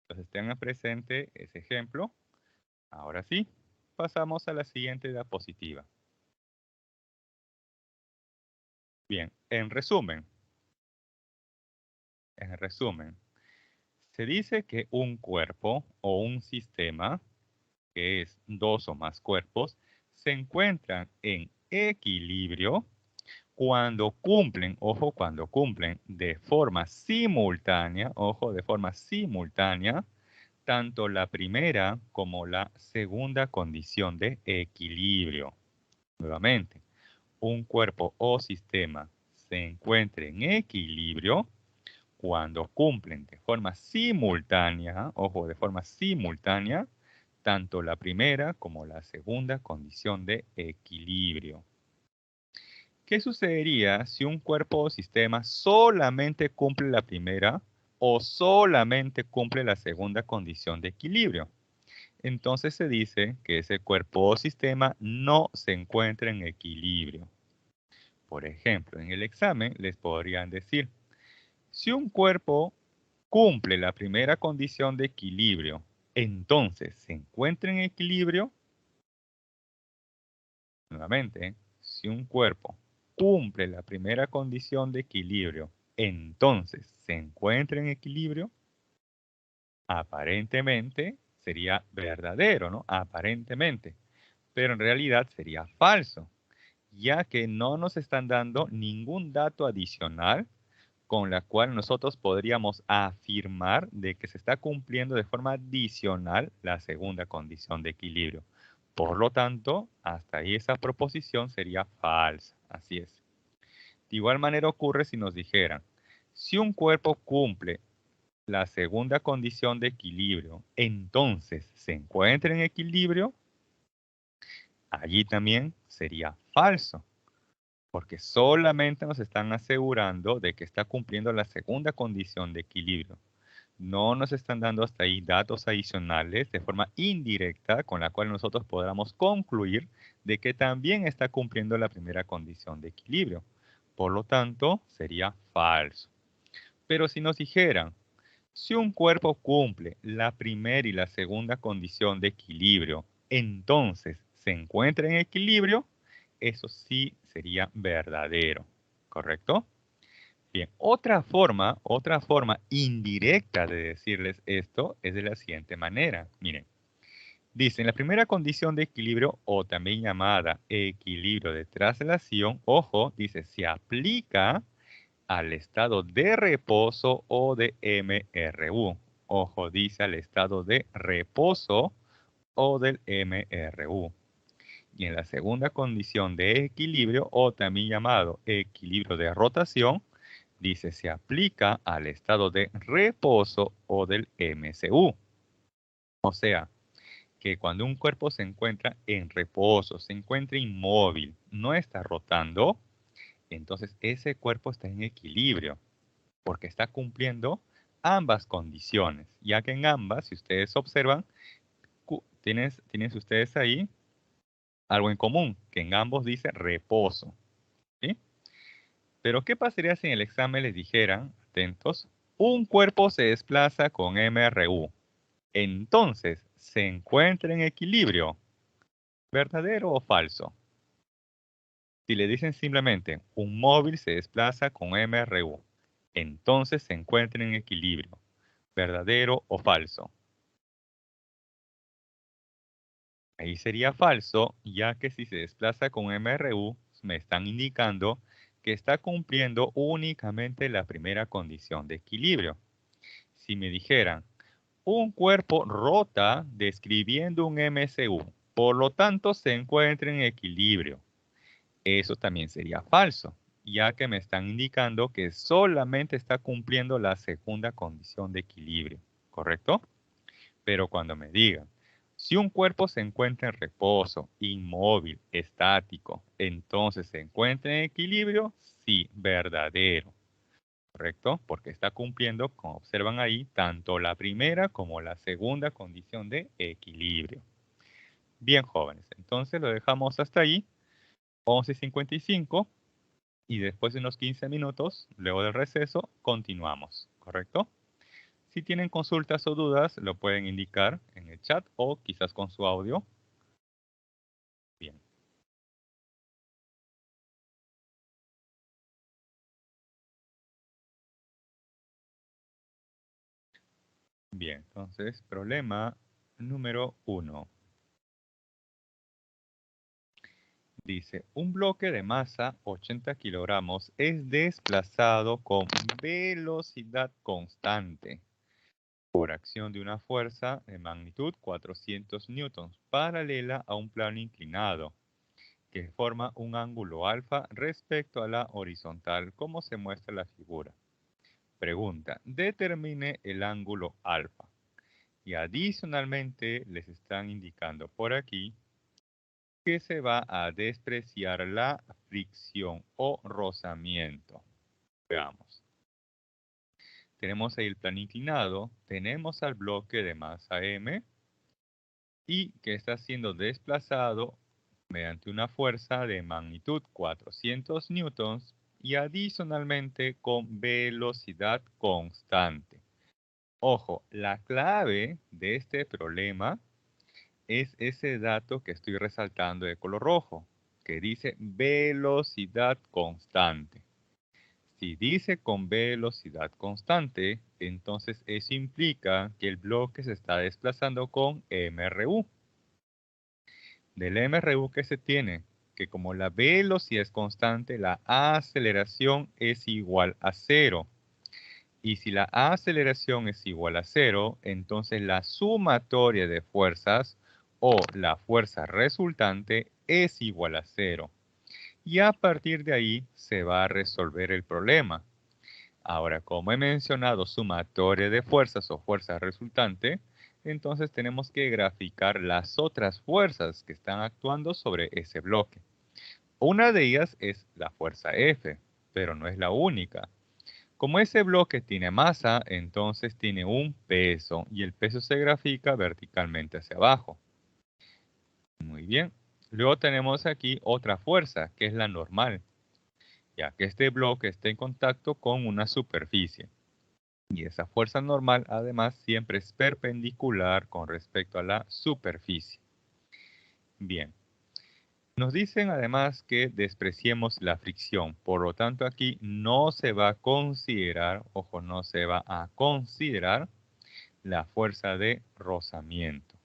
S1: Entonces tengan presente ese ejemplo. Ahora sí, pasamos a la siguiente diapositiva. Bien, en resumen, se dice que un cuerpo o un sistema, que es dos o más cuerpos, se encuentran en equilibrio cuando cumplen, ojo, cuando cumplen de forma simultánea, ojo, de forma simultánea, tanto la primera como la segunda condición de equilibrio. Nuevamente, un cuerpo o sistema se encuentra en equilibrio cuando cumplen de forma simultánea, ojo, de forma simultánea, tanto la primera como la segunda condición de equilibrio. ¿Qué sucedería si un cuerpo o sistema solamente cumple la primera o solamente cumple la segunda condición de equilibrio? Entonces se dice que ese cuerpo o sistema no se encuentra en equilibrio. Por ejemplo, en el examen les podrían decir, si un cuerpo cumple la primera condición de equilibrio, entonces se encuentra en equilibrio. Nuevamente, si un cuerpo cumple la primera condición de equilibrio, entonces se encuentra en equilibrio, aparentemente sería verdadero, ¿no? Aparentemente, pero en realidad sería falso, ya que no nos están dando ningún dato adicional con la cual nosotros podríamos afirmar de que se está cumpliendo de forma adicional la segunda condición de equilibrio. Por lo tanto, hasta ahí esa proposición sería falsa. Así es. De igual manera ocurre si nos dijeran, si un cuerpo cumple la segunda condición de equilibrio, entonces se encuentra en equilibrio, allí también sería falso porque solamente nos están asegurando de que está cumpliendo la segunda condición de equilibrio. No nos están dando hasta ahí datos adicionales de forma indirecta con la cual nosotros podamos concluir de que también está cumpliendo la primera condición de equilibrio. Por lo tanto, sería falso. Pero si nos dijeran, si un cuerpo cumple la primera y la segunda condición de equilibrio, entonces se encuentra en equilibrio, eso sí sería verdadero, ¿correcto? Bien, otra forma indirecta de decirles esto es de la siguiente manera. Miren, dice, en la primera condición de equilibrio, o también llamada equilibrio de traslación, ojo, dice, se aplica al estado de reposo o de MRU. Ojo, dice al estado de reposo o del MRU. Y en la segunda condición de equilibrio, o también llamado equilibrio de rotación, dice se aplica al estado de reposo o del MCU. O sea, que cuando un cuerpo se encuentra en reposo, se encuentra inmóvil, no está rotando, entonces ese cuerpo está en equilibrio, porque está cumpliendo ambas condiciones, ya que en ambas, si ustedes observan, tienen ustedes ahí algo en común, que en ambos dice reposo, ¿sí? Pero ¿qué pasaría si en el examen les dijeran, atentos, un cuerpo se desplaza con MRU? Entonces, ¿se encuentra en equilibrio? ¿Verdadero o falso? Si le dicen simplemente, un móvil se desplaza con MRU, entonces se encuentra en equilibrio. ¿Verdadero o falso? Ahí sería falso, ya que si se desplaza con MRU, me están indicando que está cumpliendo únicamente la primera condición de equilibrio. Si me dijeran, un cuerpo rota describiendo un MCU, por lo tanto se encuentra en equilibrio. Eso también sería falso, ya que me están indicando que solamente está cumpliendo la segunda condición de equilibrio, ¿correcto? Pero cuando me digan, si un cuerpo se encuentra en reposo, inmóvil, estático, entonces se encuentra en equilibrio, sí, verdadero. ¿Correcto? Porque está cumpliendo, como observan ahí, tanto la primera como la segunda condición de equilibrio. Bien, jóvenes, entonces lo dejamos hasta ahí, 11:55, y después de unos 15 minutos, luego del receso, continuamos, ¿correcto? Si tienen consultas o dudas, lo pueden indicar en el chat o quizás con su audio. Bien. Bien, entonces, problema número 1. Dice, un bloque de masa 80 kilogramos es desplazado con velocidad constante por acción de una fuerza de magnitud 400 newtons paralela a un plano inclinado que forma un ángulo alfa respecto a la horizontal como se muestra en la figura. Pregunta, determine el ángulo alfa. Y adicionalmente les están indicando por aquí que se va a despreciar la fricción o rozamiento. Veamos. Tenemos ahí el plano inclinado, tenemos al bloque de masa M y que está siendo desplazado mediante una fuerza de magnitud 400 newtons y adicionalmente con velocidad constante. Ojo, la clave de este problema es ese dato que estoy resaltando de color rojo, que dice velocidad constante. Si dice con velocidad constante, entonces eso implica que el bloque se está desplazando con MRU. Del MRU que se tiene, que como la velocidad es constante, la aceleración es igual a 0. Y si la aceleración es igual a 0, entonces la sumatoria de fuerzas o la fuerza resultante es igual a 0. Y a partir de ahí se va a resolver el problema. Ahora, como he mencionado sumatoria de fuerzas o fuerza resultante, entonces tenemos que graficar las otras fuerzas que están actuando sobre ese bloque. Una de ellas es la fuerza F, pero no es la única. Como ese bloque tiene masa, entonces tiene un peso y el peso se grafica verticalmente hacia abajo. Muy bien. Luego tenemos aquí otra fuerza, que es la normal. ya que este bloque está en contacto con una superficie. Y esa fuerza normal, además, siempre es perpendicular con respecto a la superficie. Bien. Nos dicen además que despreciemos la fricción. Por lo tanto, aquí no se va a considerar, ojo, no se va a considerar la fuerza de rozamiento.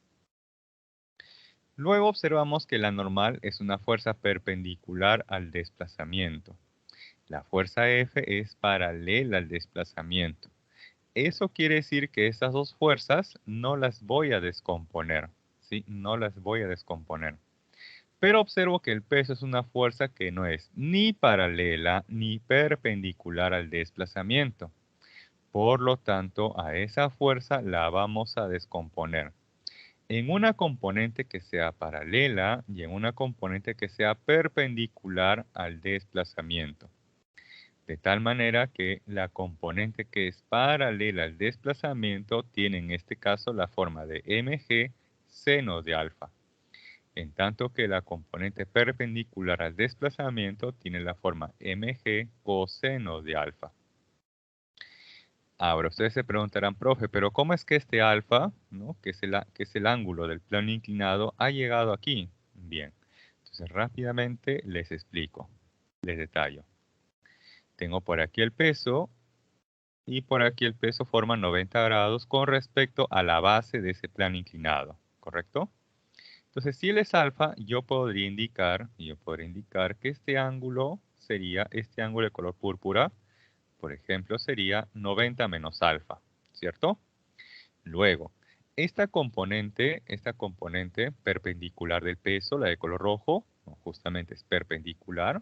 S1: Luego observamos que la normal es una fuerza perpendicular al desplazamiento. La fuerza F es paralela al desplazamiento. Eso quiere decir que estas dos fuerzas no las voy a descomponer, ¿sí? No las voy a descomponer. Pero observo que el peso es una fuerza que no es ni paralela ni perpendicular al desplazamiento. Por lo tanto, a esa fuerza la vamos a descomponer en una componente que sea paralela y en una componente que sea perpendicular al desplazamiento. De tal manera que la componente que es paralela al desplazamiento tiene en este caso la forma de mg seno de alfa, en tanto que la componente perpendicular al desplazamiento tiene la forma mg coseno de alfa. Ahora ustedes se preguntarán, profe, pero ¿cómo es que este alfa, ¿no? que es el ángulo del plano inclinado, ha llegado aquí? Bien, entonces rápidamente les explico, les detallo. Tengo por aquí el peso y por aquí el peso forma 90 grados con respecto a la base de ese plano inclinado, ¿correcto? Entonces, si él es alfa, yo podría indicar que este ángulo sería este ángulo de color púrpura, por ejemplo, sería 90 menos alfa, ¿cierto? Luego, esta componente perpendicular del peso, la de color rojo, justamente es perpendicular,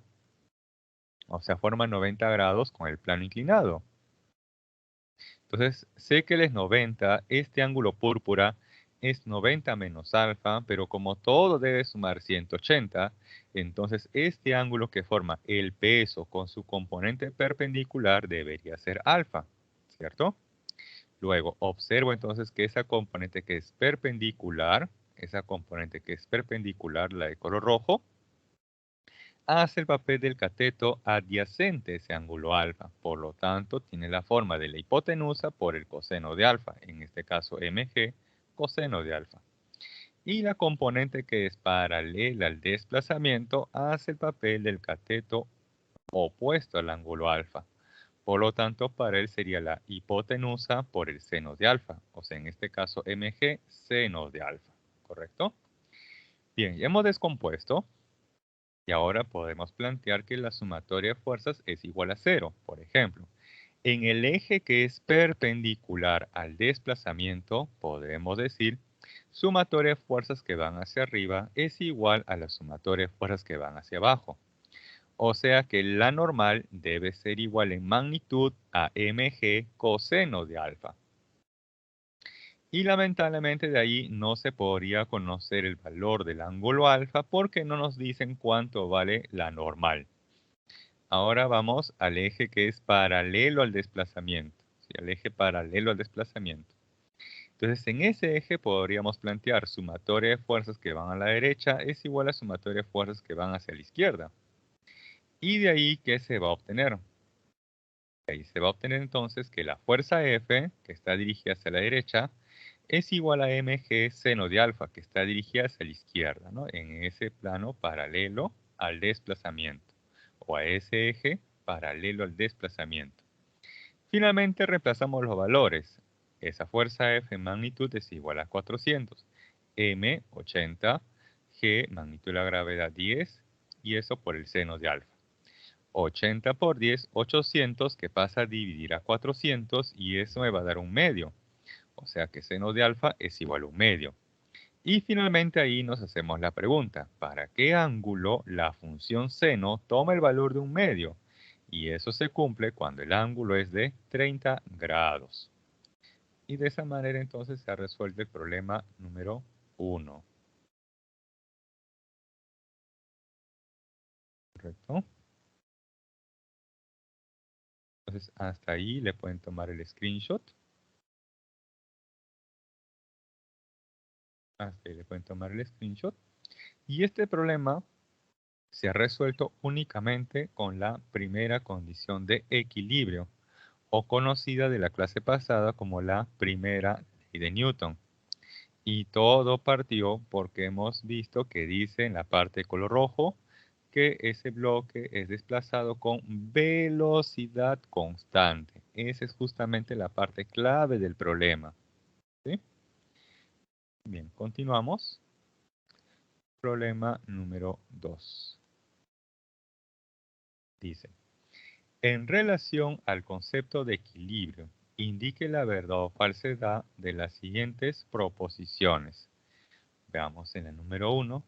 S1: o sea, forma 90 grados con el plano inclinado. Entonces, sé que él es 90, este ángulo púrpura es 90 menos alfa, pero como todo debe sumar 180, entonces este ángulo que forma el peso con su componente perpendicular debería ser alfa, ¿cierto? Luego, observo entonces que esa componente que es perpendicular, la de color rojo, hace el papel del cateto adyacente a ese ángulo alfa. Por lo tanto, tiene la forma de la hipotenusa por el coseno de alfa, en este caso mg coseno de alfa. Y la componente que es paralela al desplazamiento hace el papel del cateto opuesto al ángulo alfa. Por lo tanto, para él sería la hipotenusa por el seno de alfa, o sea, en este caso mg seno de alfa, ¿correcto? Bien, ya hemos descompuesto. Y ahora podemos plantear que la sumatoria de fuerzas es igual a cero. Por ejemplo, en el eje que es perpendicular al desplazamiento, podemos decir sumatoria de fuerzas que van hacia arriba es igual a la sumatoria de fuerzas que van hacia abajo. O sea que la normal debe ser igual en magnitud a mg coseno de alfa. Y lamentablemente de ahí no se podría conocer el valor del ángulo alfa porque no nos dicen cuánto vale la normal. Ahora vamos al eje que es paralelo al desplazamiento, ¿sí? Al eje paralelo al desplazamiento. Entonces, en ese eje podríamos plantear sumatoria de fuerzas que van a la derecha es igual a sumatoria de fuerzas que van hacia la izquierda. Y de ahí, ¿qué se va a obtener? De ahí se va a obtener entonces que la fuerza F, que está dirigida hacia la derecha, es igual a mg seno de alfa, que está dirigida hacia la izquierda, ¿no? En ese plano paralelo al desplazamiento, o a ese eje paralelo al desplazamiento. Finalmente reemplazamos los valores. Esa fuerza F en magnitud es igual a 400, m 80, g magnitud de la gravedad 10, y eso por el seno de alfa. 80 por 10, 800, que pasa a dividir a 400, y eso me va a dar un medio. O sea que seno de alfa es igual a un medio. Y finalmente ahí nos hacemos la pregunta, ¿para qué ángulo la función seno toma el valor de un medio? Y eso se cumple cuando el ángulo es de 30 grados. Y de esa manera entonces se ha resuelto el problema número 1. ¿Correcto? Entonces hasta ahí le pueden tomar el screenshot. Hasta ahí le pueden tomar el screenshot. Y este problema se ha resuelto únicamente con la primera condición de equilibrio, o conocida de la clase pasada como la primera ley de Newton. Y todo partió porque hemos visto que dice en la parte de color rojo que ese bloque es desplazado con velocidad constante. Esa es justamente la parte clave del problema. ¿Sí? Bien, continuamos. Problema número 2. Dice, en relación al concepto de equilibrio, indique la verdad o falsedad de las siguientes proposiciones. Veamos en el número 1.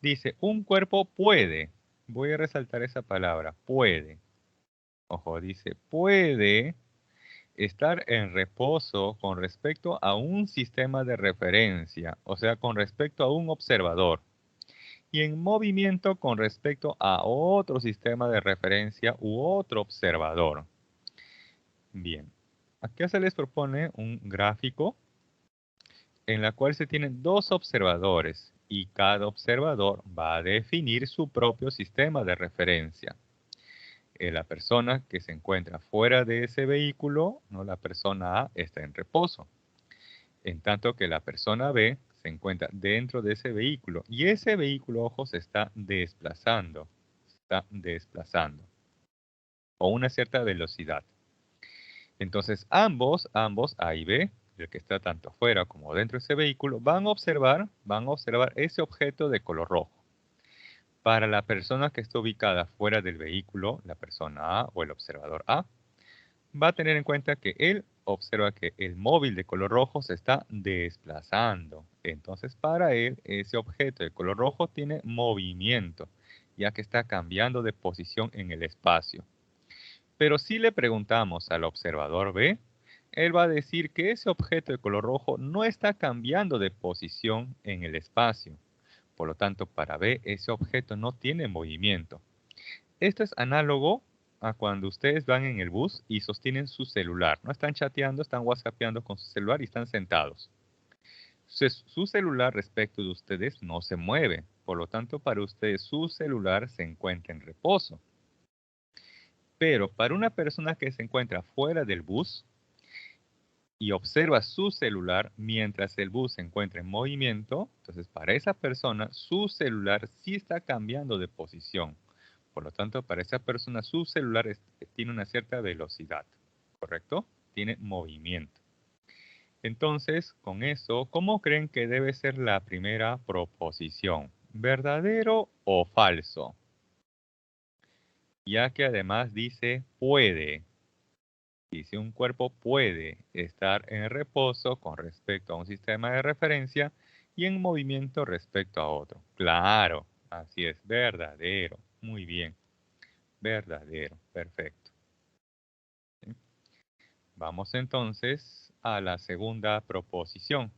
S1: Dice, un cuerpo puede, voy a resaltar esa palabra, puede. Ojo, dice, puede estar en reposo con respecto a un sistema de referencia, o sea, con respecto a un observador, y en movimiento con respecto a otro sistema de referencia u otro observador. Bien, aquí se les propone un gráfico en la cual se tienen dos observadores y cada observador va a definir su propio sistema de referencia. La persona que se encuentra fuera de ese vehículo, no, la persona A, está en reposo, en tanto que la persona B se encuentra dentro de ese vehículo y ese vehículo, ojo, se está desplazando a una cierta velocidad. Entonces ambos, A y B, el que está tanto afuera como dentro de ese vehículo, van a observar ese objeto de color rojo. Para la persona que está ubicada fuera del vehículo, la persona A o el observador A, va a tener en cuenta que él observa que el móvil de color rojo se está desplazando. Entonces para él ese objeto de color rojo tiene movimiento, ya que está cambiando de posición en el espacio. Pero si le preguntamos al observador B, él va a decir que ese objeto de color rojo no está cambiando de posición en el espacio. Por lo tanto, para B, ese objeto no tiene movimiento. Esto es análogo a cuando ustedes van en el bus y sostienen su celular. No están chateando, están whatsappeando con su celular y están sentados. Su celular respecto de ustedes no se mueve. Por lo tanto, para ustedes su celular se encuentra en reposo. Pero para una persona que se encuentra fuera del bus y observa su celular mientras el bus se encuentra en movimiento, entonces para esa persona su celular sí está cambiando de posición. Por lo tanto, para esa persona su celular tiene una cierta velocidad, ¿correcto? Tiene movimiento. Entonces, con eso, ¿cómo creen que debe ser la primera proposición? ¿Verdadero o falso? Ya que además dice puede. Dice un cuerpo puede estar en reposo con respecto a un sistema de referencia y en movimiento respecto a otro. Claro, así es, verdadero. Muy bien, verdadero, perfecto. ¿Sí? Vamos entonces a la segunda proposición.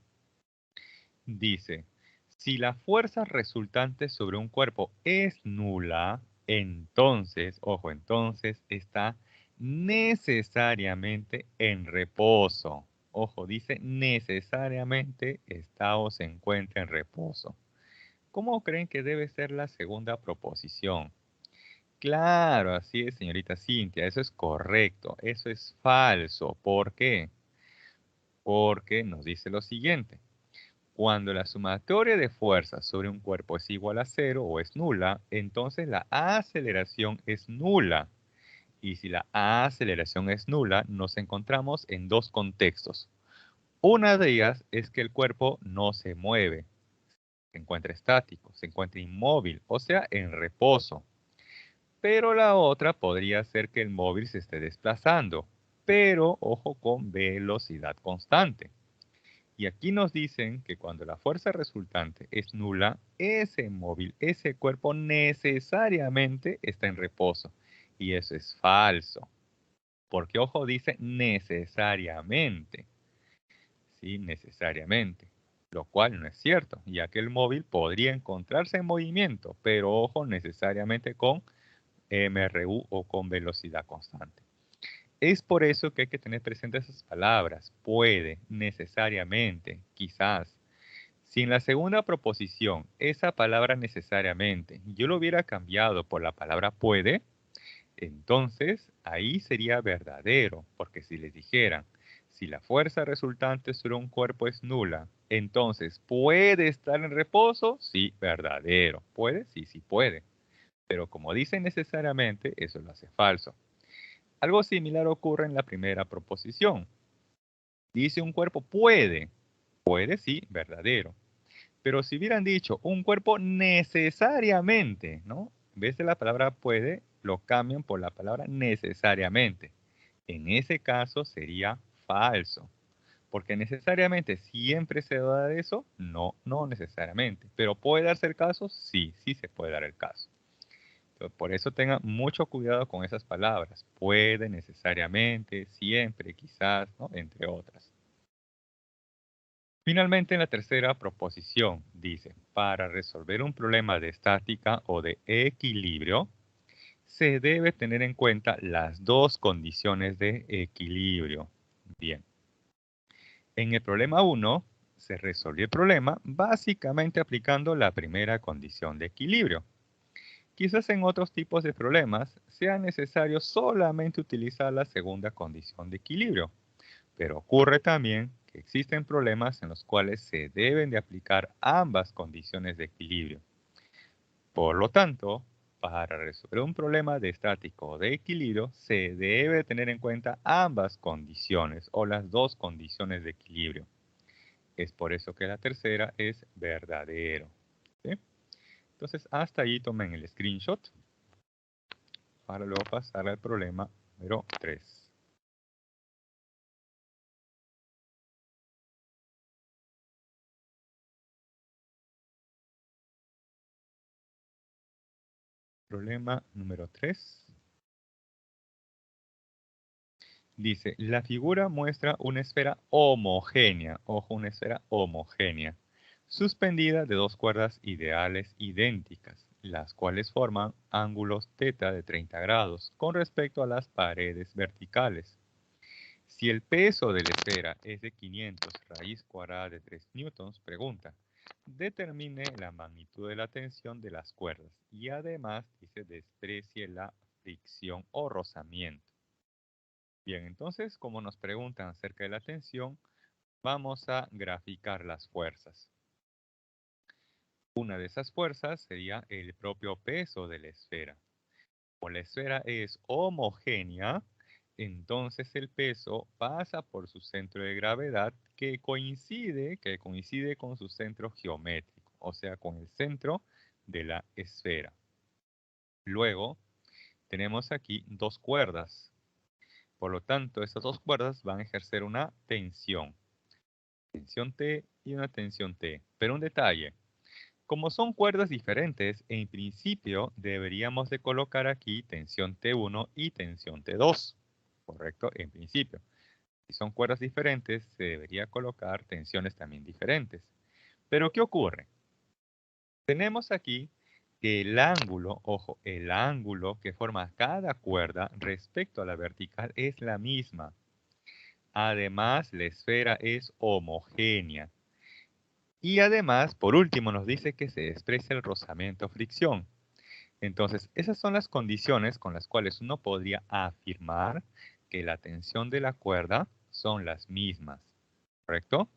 S1: Dice, si la fuerza resultante sobre un cuerpo es nula, entonces, ojo, entonces está necesariamente en reposo. Ojo, dice necesariamente está o se encuentra en reposo. ¿Cómo creen que debe ser la segunda proposición? Claro, así es, señorita Cintia, eso es correcto, eso es falso. ¿Por qué? Porque nos dice lo siguiente. Cuando la sumatoria de fuerzas sobre un cuerpo es igual a cero o es nula, entonces la aceleración es nula. Y si la aceleración es nula, nos encontramos en dos contextos. Una de ellas es que el cuerpo no se mueve, se encuentra estático, se encuentra inmóvil, o sea, en reposo. Pero la otra podría ser que el móvil se esté desplazando, pero ojo con velocidad constante. Y aquí nos dicen que cuando la fuerza resultante es nula, ese móvil, ese cuerpo necesariamente está en reposo. Y eso es falso. Porque, ojo, dice necesariamente. Sí, necesariamente. Lo cual no es cierto, ya que el móvil podría encontrarse en movimiento, pero ojo, necesariamente con MRU o con velocidad constante. Es por eso que hay que tener presentes esas palabras. Puede, necesariamente, quizás. Si en la segunda proposición esa palabra necesariamente yo lo hubiera cambiado por la palabra puede, entonces ahí sería verdadero, porque si les dijeran, si la fuerza resultante sobre un cuerpo es nula, entonces ¿puede estar en reposo? Sí, verdadero. ¿Puede? Sí, sí puede. Pero como dice necesariamente, eso lo hace falso. Algo similar ocurre en la primera proposición. Dice un cuerpo puede. Puede, sí, verdadero. Pero si hubieran dicho un cuerpo necesariamente, ¿no? En vez de la palabra puede, lo cambian por la palabra necesariamente. En ese caso sería falso. Porque necesariamente siempre se da de eso, no, no necesariamente. Pero ¿puede darse el caso? Sí, sí se puede dar el caso. Entonces, por eso tengan mucho cuidado con esas palabras. Puede, necesariamente, siempre, quizás, ¿no? Entre otras. Finalmente, en la tercera proposición dice, para resolver un problema de estática o de equilibrio, se debe tener en cuenta las dos condiciones de equilibrio. Bien, en el problema 1 se resolvió el problema básicamente aplicando la primera condición de equilibrio. Quizás en otros tipos de problemas sea necesario solamente utilizar la segunda condición de equilibrio. Pero ocurre también que existen problemas en los cuales se deben de aplicar ambas condiciones de equilibrio. Por lo tanto, para resolver un problema de estático o de equilibrio, se debe tener en cuenta ambas condiciones o las dos condiciones de equilibrio. Es por eso que la tercera es verdadero. ¿Sí? Entonces, hasta ahí tomen el screenshot para luego pasar al problema número 3. Problema número 3. Dice, la figura muestra una esfera homogénea, ojo, una esfera homogénea, suspendida de dos cuerdas ideales idénticas, las cuales forman ángulos θ de 30 grados con respecto a las paredes verticales. Si el peso de la esfera es de 500 raíz cuadrada de 3 newtons, pregunta, determine la magnitud de la tensión de las cuerdas y además dice desprecie la fricción o rozamiento. Bien, entonces, como nos preguntan acerca de la tensión, vamos a graficar las fuerzas. Una de esas fuerzas sería el propio peso de la esfera. Como la esfera es homogénea, entonces el peso pasa por su centro de gravedad que coincide con su centro geométrico, o sea, con el centro de la esfera. Luego, tenemos aquí dos cuerdas. Por lo tanto, estas dos cuerdas van a ejercer una tensión T y una tensión T. Pero un detalle, como son cuerdas diferentes, en principio deberíamos de colocar aquí tensión T1 y tensión T2, ¿correcto? En principio. Si son cuerdas diferentes, se debería colocar tensiones también diferentes. Pero ¿qué ocurre? Tenemos aquí que el ángulo, ojo, el ángulo que forma cada cuerda respecto a la vertical es la misma. Además, la esfera es homogénea. Y además, por último, nos dice que se desprecia el rozamiento o fricción. Entonces, esas son las condiciones con las cuales uno podría afirmar que la tensión de la cuerda son las mismas, ¿correcto?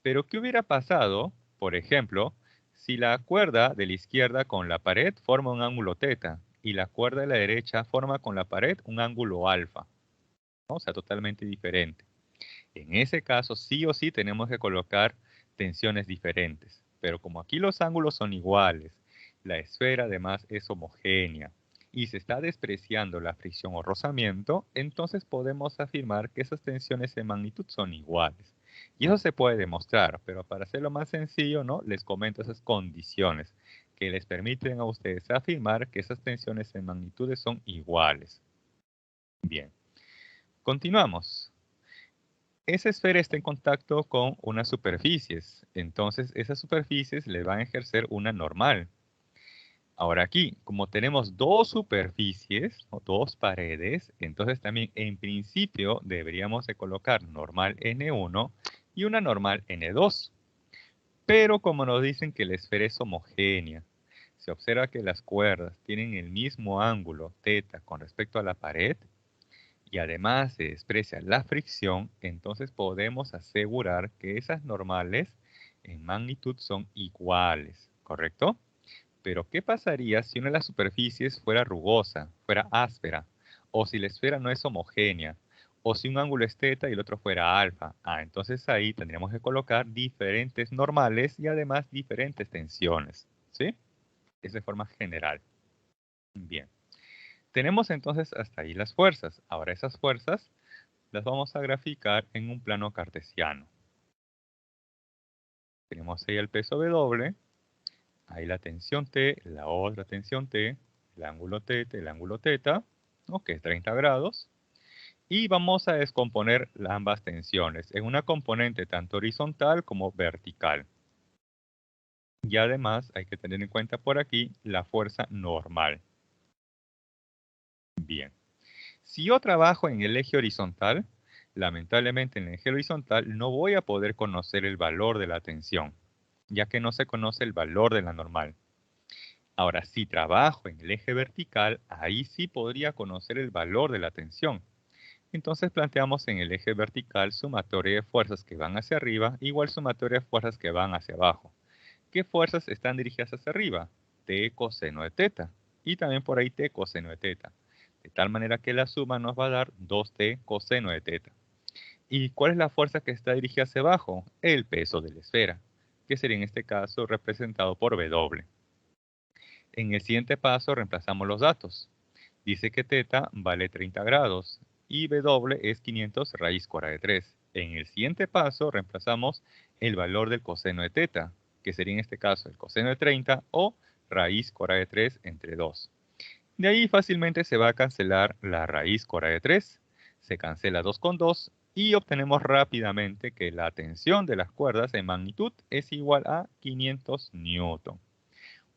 S1: Pero, ¿qué hubiera pasado, por ejemplo, si la cuerda de la izquierda con la pared forma un ángulo θ y la cuerda de la derecha forma con la pared un ángulo alfa, ¿no? O sea, totalmente diferente. En ese caso, sí o sí tenemos que colocar tensiones diferentes. Pero como aquí los ángulos son iguales, la esfera además es homogénea y se está despreciando la fricción o rozamiento, entonces podemos afirmar que esas tensiones en magnitud son iguales. Y eso se puede demostrar, pero para hacerlo más sencillo, ¿no? Les comento esas condiciones que les permiten a ustedes afirmar que esas tensiones en magnitudes son iguales. Bien, continuamos. Esa esfera está en contacto con unas superficies, entonces esas superficies le van a ejercer una normal. Ahora aquí, como tenemos dos superficies o dos paredes, entonces también en principio deberíamos de colocar normal N1 y una normal N2. Pero como nos dicen que la esfera es homogénea, se observa que las cuerdas tienen el mismo ángulo θ con respecto a la pared y además se desprecia la fricción, entonces podemos asegurar que esas normales en magnitud son iguales, ¿correcto? Pero ¿qué pasaría si una de las superficies fuera rugosa, fuera áspera? O si la esfera no es homogénea, o si un ángulo es θ y el otro fuera alfa. Entonces ahí tendríamos que colocar diferentes normales y además diferentes tensiones, ¿sí? Es de forma general. Bien. Tenemos entonces hasta ahí las fuerzas. Ahora esas fuerzas las vamos a graficar en un plano cartesiano. Tenemos ahí el peso W, ahí la tensión T, la otra tensión T, el ángulo θ, el ángulo θ, que es 30 grados. Y vamos a descomponer ambas tensiones en una componente tanto horizontal como vertical. Y además hay que tener en cuenta por aquí la fuerza normal. Bien. Si yo trabajo en el eje horizontal, lamentablemente en el eje horizontal no voy a poder conocer el valor de la tensión, ya que no se conoce el valor de la normal. Ahora, si trabajo en el eje vertical, ahí sí podría conocer el valor de la tensión. Entonces planteamos en el eje vertical sumatoria de fuerzas que van hacia arriba igual sumatoria de fuerzas que van hacia abajo. ¿Qué fuerzas están dirigidas hacia arriba? T coseno de θ. Y también por ahí T coseno de θ. De tal manera que la suma nos va a dar 2T coseno de θ. ¿Y cuál es la fuerza que está dirigida hacia abajo? El peso de la esfera, que sería en este caso representado por W. En el siguiente paso reemplazamos los datos. Dice que θ vale 30 grados y W es 500 raíz cuadrada de 3. En el siguiente paso reemplazamos el valor del coseno de θ, que sería en este caso el coseno de 30 o raíz cuadrada de 3 entre 2. De ahí fácilmente se va a cancelar la raíz cuadrada de 3, se cancela 2 con 2 y obtenemos rápidamente que la tensión de las cuerdas en magnitud es igual a 500 newton.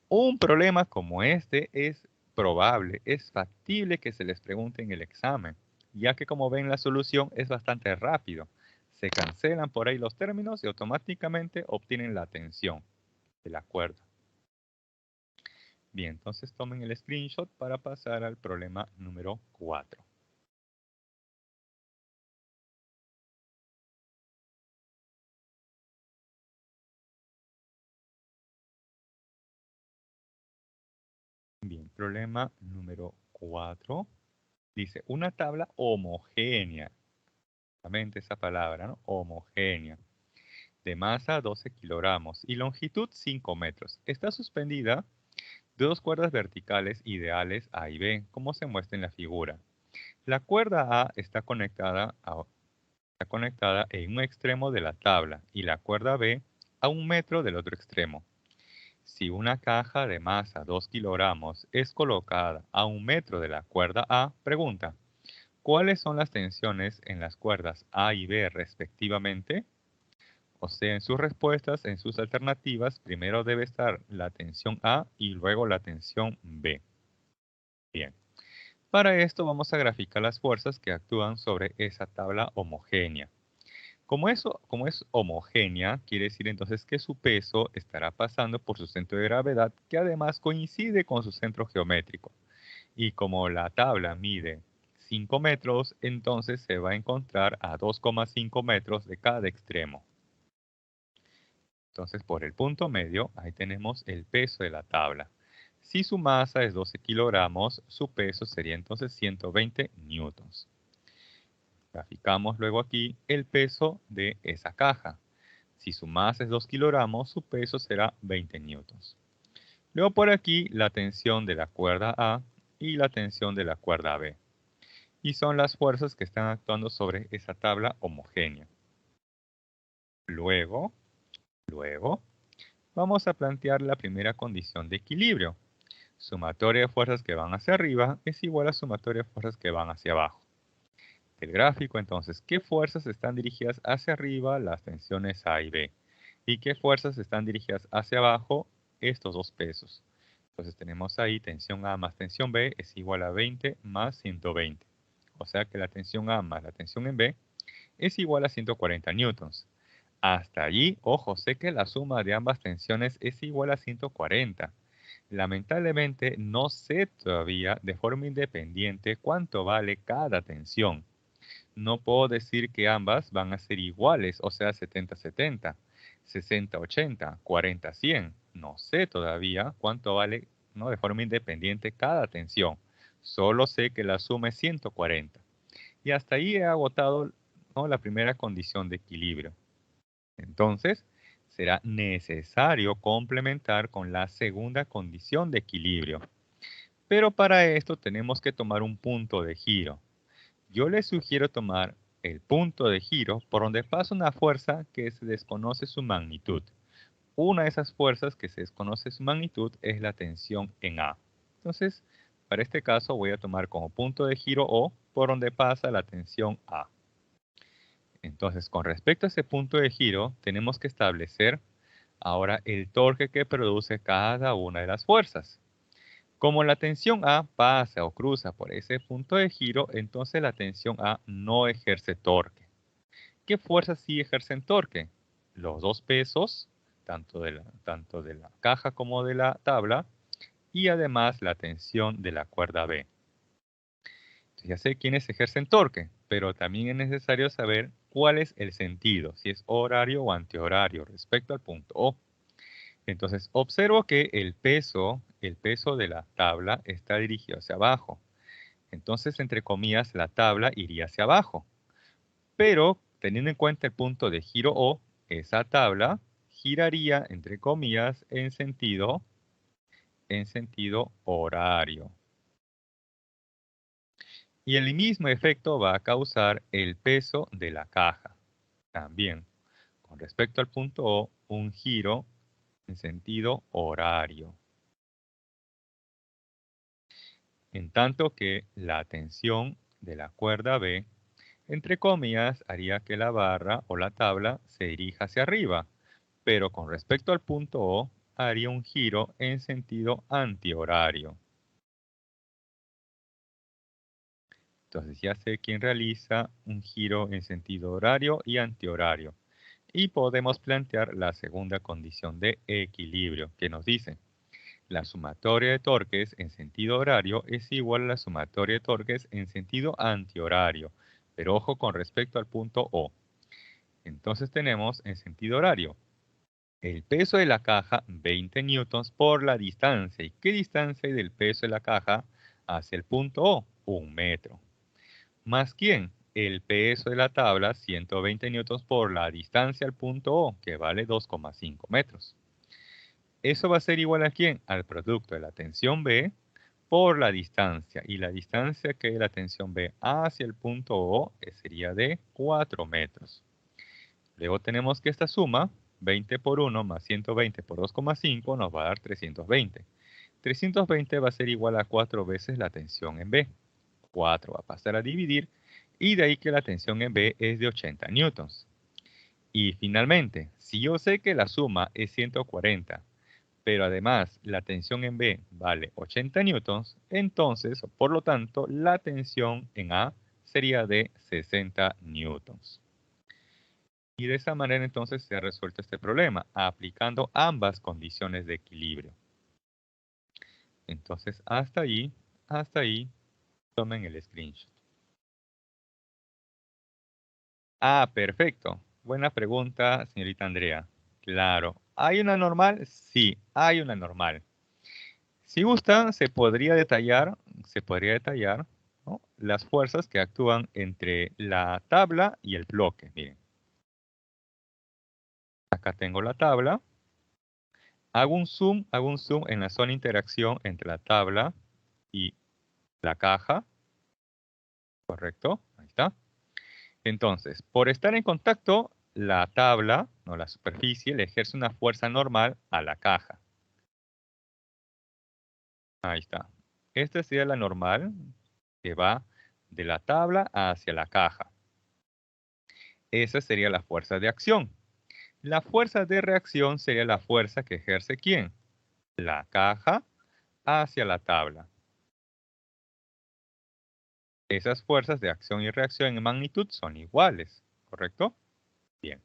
S1: Un problema como este es probable, es factible que se les pregunte en el examen, ya que como ven la solución es bastante rápido. Se cancelan por ahí los términos y automáticamente obtienen la tensión de la cuerda. Bien, entonces tomen el screenshot para pasar al problema número 4. Bien, problema número 4. Dice, una tabla homogénea. Exactamente esa palabra, ¿no? Homogénea. De masa 12 kilogramos y longitud 5 metros. Está suspendida de dos cuerdas verticales ideales A y B, como se muestra en la figura. La cuerda A está conectada en un extremo de la tabla y la cuerda B a 1 metro del otro extremo. Si una caja de masa 2 kilogramos es colocada a 1 metro de la cuerda A, pregunta, ¿cuáles son las tensiones en las cuerdas A y B respectivamente? O sea, en sus respuestas, en sus alternativas, primero debe estar la tensión A y luego la tensión B. Bien. Para esto vamos a graficar las fuerzas que actúan sobre esa tabla homogénea. Como es homogénea, quiere decir entonces que su peso estará pasando por su centro de gravedad, que además coincide con su centro geométrico. Y como la tabla mide 5 metros, entonces se va a encontrar a 2,5 metros de cada extremo. Entonces, por el punto medio, ahí tenemos el peso de la tabla. Si su masa es 12 kilogramos, su peso sería entonces 120 newtons. Graficamos luego aquí el peso de esa caja. Si su masa es 2 kilogramos, su peso será 20 newtons. Luego por aquí la tensión de la cuerda A y la tensión de la cuerda B. Y son las fuerzas que están actuando sobre esa tabla homogénea. Luego, vamos a plantear la primera condición de equilibrio. Sumatoria de fuerzas que van hacia arriba es igual a sumatoria de fuerzas que van hacia abajo. El gráfico entonces, ¿qué fuerzas están dirigidas hacia arriba? Las tensiones A y B. ¿Y qué fuerzas están dirigidas hacia abajo? Estos dos pesos. Entonces tenemos ahí tensión A más tensión B es igual a 20 más 120. O sea que la tensión A más la tensión en B es igual a 140 newtons. Hasta allí, ojo, sé que la suma de ambas tensiones es igual a 140. Lamentablemente, no sé todavía de forma independiente cuánto vale cada tensión. No puedo decir que ambas van a ser iguales, o sea, 70-70, 60-80, 40-100. No sé todavía cuánto vale, ¿no?, de forma independiente cada tensión. Solo sé que la suma es 140. Y hasta ahí he agotado, ¿no?, la primera condición de equilibrio. Entonces, será necesario complementar con la segunda condición de equilibrio. Pero para esto tenemos que tomar un punto de giro. Yo les sugiero tomar el punto de giro por donde pasa una fuerza que se desconoce su magnitud. Una de esas fuerzas que se desconoce su magnitud es la tensión en A. Entonces, para este caso voy a tomar como punto de giro O por donde pasa la tensión A. Entonces, con respecto a ese punto de giro, tenemos que establecer ahora el torque que produce cada una de las fuerzas. Como la tensión A pasa o cruza por ese punto de giro, entonces la tensión A no ejerce torque. ¿Qué fuerzas sí ejercen torque? Los dos pesos, tanto de la caja como de la tabla, y además la tensión de la cuerda B. Entonces, ya sé quiénes ejercen torque, pero también es necesario saber cuál es el sentido, si es horario o antihorario respecto al punto O. Entonces, observo que el peso de la tabla está dirigido hacia abajo. Entonces, entre comillas, la tabla iría hacia abajo. Pero, teniendo en cuenta el punto de giro O, esa tabla giraría, entre comillas, en sentido horario. Y el mismo efecto va a causar el peso de la caja. También, con respecto al punto O, un giro en sentido horario. En tanto que la tensión de la cuerda B, entre comillas, haría que la barra o la tabla se dirija hacia arriba, pero con respecto al punto O, haría un giro en sentido antihorario. Entonces ya sé quién realiza un giro en sentido horario y antihorario. Y podemos plantear la segunda condición de equilibrio, que nos dice: la sumatoria de torques en sentido horario es igual a la sumatoria de torques en sentido antihorario, pero ojo con respecto al punto O. Entonces tenemos en sentido horario el peso de la caja 20 newtons por la distancia. ¿Y qué distancia hay del peso de la caja hacia el punto O? 1 metro. ¿Más quién? El peso de la tabla 120 newtons por la distancia al punto O, que vale 2,5 metros. Eso va a ser igual a quién? Al producto de la tensión B por la distancia. Y la distancia que la tensión B hacia el punto O sería de 4 metros. Luego tenemos que esta suma, 20 por 1 más 120 por 2,5, nos va a dar 320. 320 va a ser igual a 4 veces la tensión en B. 4 va a pasar a dividir, y de ahí que la tensión en B es de 80 newtons. Y finalmente, si yo sé que la suma es 140, pero además la tensión en B vale 80 newtons, entonces, por lo tanto, la tensión en A sería de 60 newtons. Y de esa manera entonces se ha resuelto este problema, aplicando ambas condiciones de equilibrio. Entonces, hasta ahí, tomen el screenshot. Ah, perfecto. Buena pregunta, señorita Andrea. Claro. ¿Hay una normal? Sí, hay una normal. Si gusta, se podría detallar, ¿no?, las fuerzas que actúan entre la tabla y el bloque. Miren, acá tengo la tabla. Hago un zoom en la zona de interacción entre la tabla y la caja. ¿Correcto? Ahí está. Entonces, por estar en contacto, la tabla, no, la superficie, le ejerce una fuerza normal a la caja. Ahí está. Esta sería la normal que va de la tabla hacia la caja. Esa sería la fuerza de acción. La fuerza de reacción sería la fuerza que ejerce ¿quién? La caja hacia la tabla. Esas fuerzas de acción y reacción en magnitud son iguales, ¿correcto? Bien.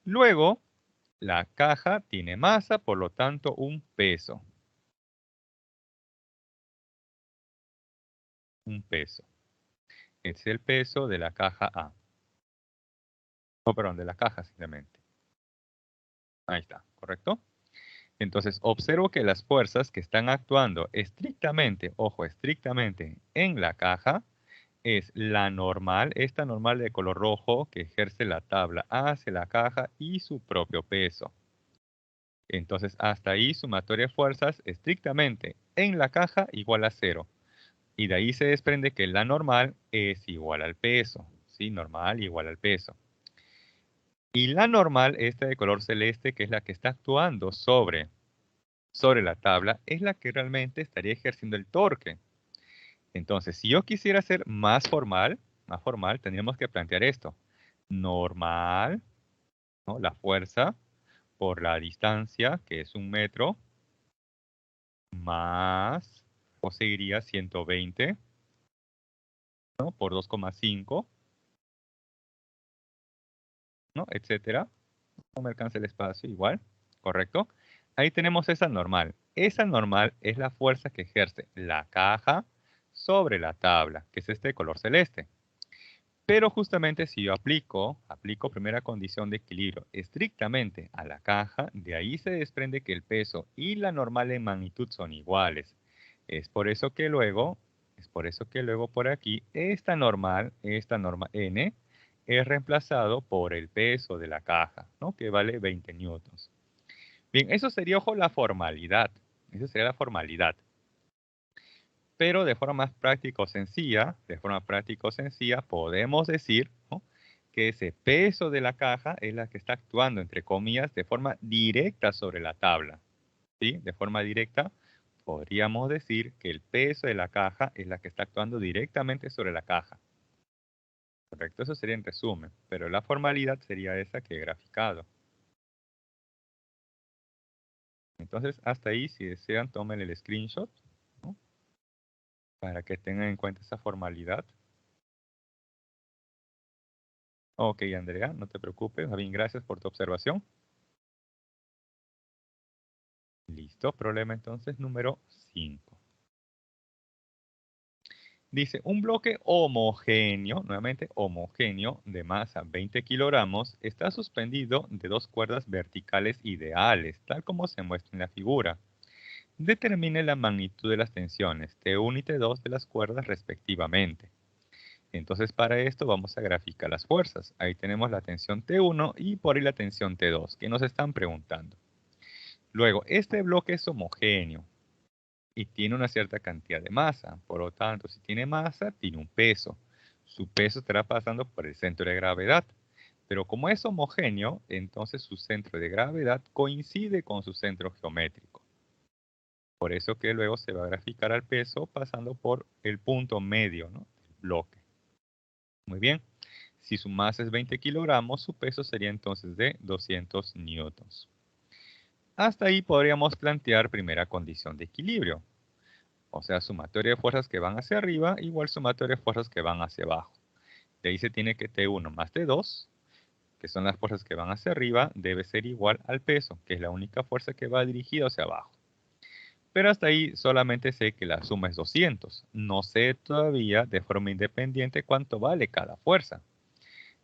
S1: Luego, la caja tiene masa, por lo tanto, un peso. Un peso. Es el peso de la caja A. Oh, perdón, de la caja simplemente. Ahí está, ¿correcto? Entonces, observo que las fuerzas que están actuando estrictamente, ojo, estrictamente en la caja, es la normal, esta normal de color rojo que ejerce la tabla hacia la caja y su propio peso. Entonces, hasta ahí sumatoria de fuerzas estrictamente en la caja igual a 0. Y de ahí se desprende que la normal es igual al peso. ¿Sí? Normal igual al peso. Y la normal, esta de color celeste, que es la que está actuando sobre la tabla, es la que realmente estaría ejerciendo el torque. Entonces, si yo quisiera ser más formal, tendríamos que plantear esto. Normal, ¿no? La fuerza por la distancia, que es 1 metro, más, o seguiría 120, ¿no? Por 2,5, ¿no? Etcétera. No me alcanza el espacio, igual, ¿correcto? Ahí tenemos esa normal. Esa normal es la fuerza que ejerce la caja sobre la tabla, que es este color celeste. Pero justamente si yo aplico primera condición de equilibrio estrictamente a la caja, de ahí se desprende que el peso y la normal en magnitud son iguales. Es por eso que luego por aquí, esta norma n, es reemplazado por el peso de la caja, ¿no? Que vale 20 newtons. Bien, eso sería, ojo, la formalidad. Esa sería la formalidad. Pero de forma práctica o sencilla, podemos decir, ¿no?, que ese peso de la caja es la que está actuando, entre comillas, de forma directa sobre la tabla. ¿Sí? De forma directa, podríamos decir que el peso de la caja es la que está actuando directamente sobre la caja. ¿Correcto? Eso sería en resumen, pero la formalidad sería esa que he graficado. Entonces, hasta ahí, si desean, tomen el screenshot, ¿no?, para que tengan en cuenta esa formalidad. Ok, Andrea, no te preocupes. Javín, gracias por tu observación. Listo, problema entonces número 5. Dice, un bloque homogéneo, nuevamente homogéneo, de masa 20 kilogramos, está suspendido de dos cuerdas verticales ideales, tal como se muestra en la figura. Determine la magnitud de las tensiones T1 y T2 de las cuerdas respectivamente. Entonces, para esto vamos a graficar las fuerzas. Ahí tenemos la tensión T1 y por ahí la tensión T2, que nos están preguntando. Luego, este bloque es homogéneo y tiene una cierta cantidad de masa. Por lo tanto, si tiene masa, tiene un peso. Su peso estará pasando por el centro de gravedad. Pero como es homogéneo, entonces su centro de gravedad coincide con su centro geométrico. Por eso que luego se va a graficar al peso pasando por el punto medio, ¿no?, del bloque. Muy bien. Si su masa es 20 kilogramos, su peso sería entonces de 200 newtons. Hasta ahí podríamos plantear primera condición de equilibrio. O sea, sumatoria de fuerzas que van hacia arriba igual sumatoria de fuerzas que van hacia abajo. De ahí se tiene que T1 más T2, que son las fuerzas que van hacia arriba, debe ser igual al peso, que es la única fuerza que va dirigida hacia abajo. Pero hasta ahí solamente sé que la suma es 200. No sé todavía de forma independiente cuánto vale cada fuerza.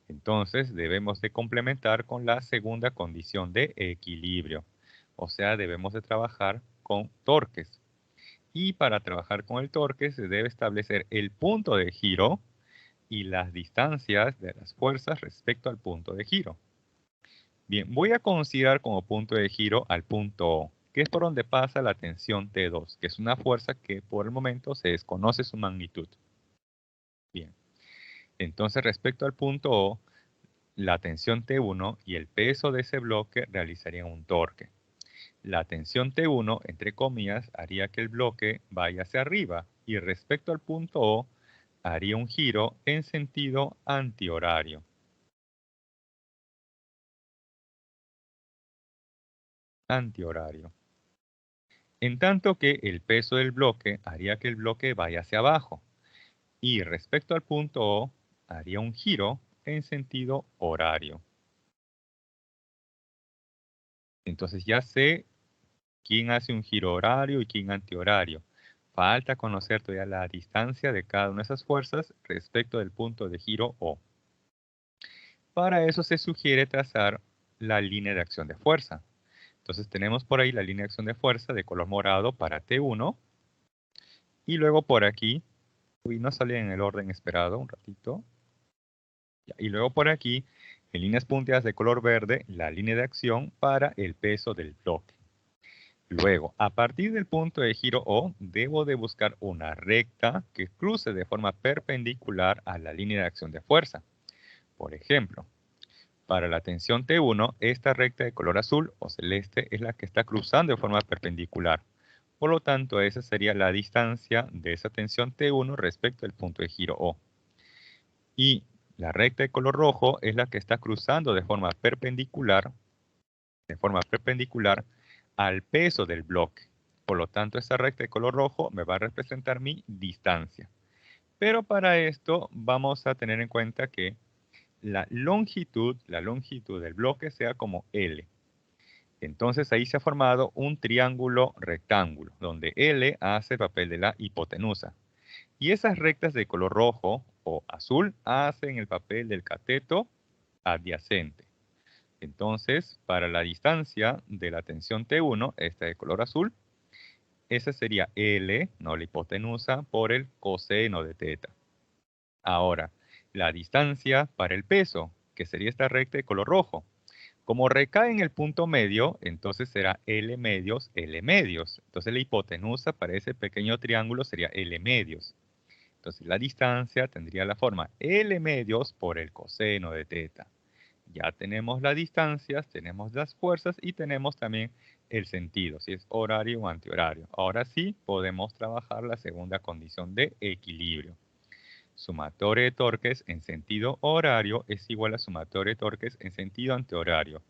S1: Entonces debemos de complementar con la segunda condición de equilibrio. O sea, debemos de trabajar con torques. Y para trabajar con el torque se debe establecer el punto de giro y las distancias de las fuerzas respecto al punto de giro. Bien, voy a considerar como punto de giro al punto O, que es por donde pasa la tensión T2, que es una fuerza que por el momento se desconoce su magnitud. Bien, entonces respecto al punto O, la tensión T1 y el peso de ese bloque realizarían un torque. La tensión T1, entre comillas, haría que el bloque vaya hacia arriba y respecto al punto O, haría un giro en sentido antihorario. Antihorario. En tanto que el peso del bloque haría que el bloque vaya hacia abajo y respecto al punto O, haría un giro en sentido horario. Entonces ya sé quién hace un giro horario y quién antihorario. Falta conocer todavía la distancia de cada una de esas fuerzas respecto del punto de giro O. Para eso se sugiere trazar la línea de acción de fuerza. Entonces tenemos por ahí la línea de acción de fuerza de color morado para T1. Y luego por aquí, uy, no salía en el orden esperado, un ratito. Y luego por aquí, en líneas punteadas de color verde, la línea de acción para el peso del bloque. Luego, a partir del punto de giro O, debo de buscar una recta que cruce de forma perpendicular a la línea de acción de fuerza. Por ejemplo, para la tensión T1, esta recta de color azul o celeste es la que está cruzando de forma perpendicular. Por lo tanto, esa sería la distancia de esa tensión T1 respecto al punto de giro O. Y la recta de color rojo es la que está cruzando de forma perpendicular al peso del bloque. Por lo tanto, esta recta de color rojo me va a representar mi distancia. Pero para esto vamos a tener en cuenta que la longitud del bloque sea como L. Entonces ahí se ha formado un triángulo rectángulo, donde L hace el papel de la hipotenusa. Y esas rectas de color rojo o azul hacen el papel del cateto adyacente. Entonces, para la distancia de la tensión T1, esta de color azul, esa sería L, no la hipotenusa, por el coseno de teta. Ahora, la distancia para el peso, que sería esta recta de color rojo. Como recae en el punto medio, entonces será L medios, L medios. Entonces la hipotenusa para ese pequeño triángulo sería L medios. Entonces la distancia tendría la forma L medios por el coseno de teta. Ya tenemos las distancias, tenemos las fuerzas y tenemos también el sentido, si es horario o antihorario. Ahora sí podemos trabajar la segunda condición de equilibrio. Sumatorio de torques en sentido horario es igual a sumatorio de torques en sentido antihorario.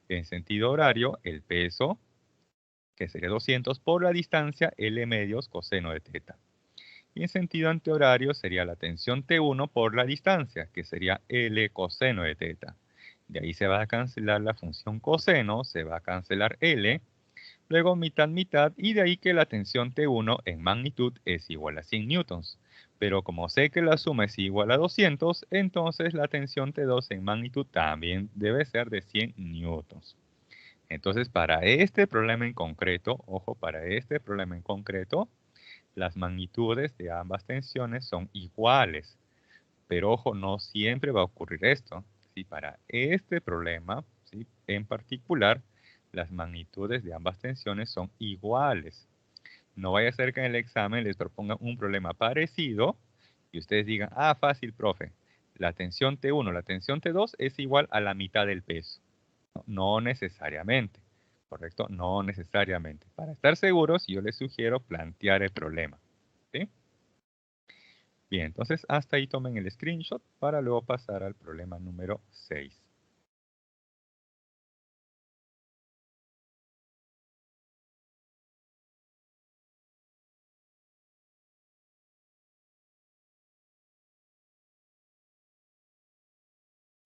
S1: En sentido horario, el peso, que sería 200 por la distancia, L medios coseno de teta. Y en sentido antihorario sería la tensión T1 por la distancia, que sería L coseno de teta. De ahí se va a cancelar la función coseno, se va a cancelar L, luego mitad mitad, y de ahí que la tensión T1 en magnitud es igual a 100 newtons. Pero como sé que la suma es igual a 200, entonces la tensión T2 en magnitud también debe ser de 100 newtons. Entonces, para este problema en concreto, ojo, para este problema en concreto, las magnitudes de ambas tensiones son iguales. Pero ojo, no siempre va a ocurrir esto. Si para este problema, ¿sí?, en particular, las magnitudes de ambas tensiones son iguales. No vaya a ser que en el examen les propongan un problema parecido y ustedes digan, ah, fácil, profe, la tensión T1, la tensión T2 es igual a la mitad del peso. No necesariamente, ¿correcto? No necesariamente. Para estar seguros, yo les sugiero plantear el problema. ¿Sí? Bien, entonces hasta ahí tomen el screenshot para luego pasar al problema número 6.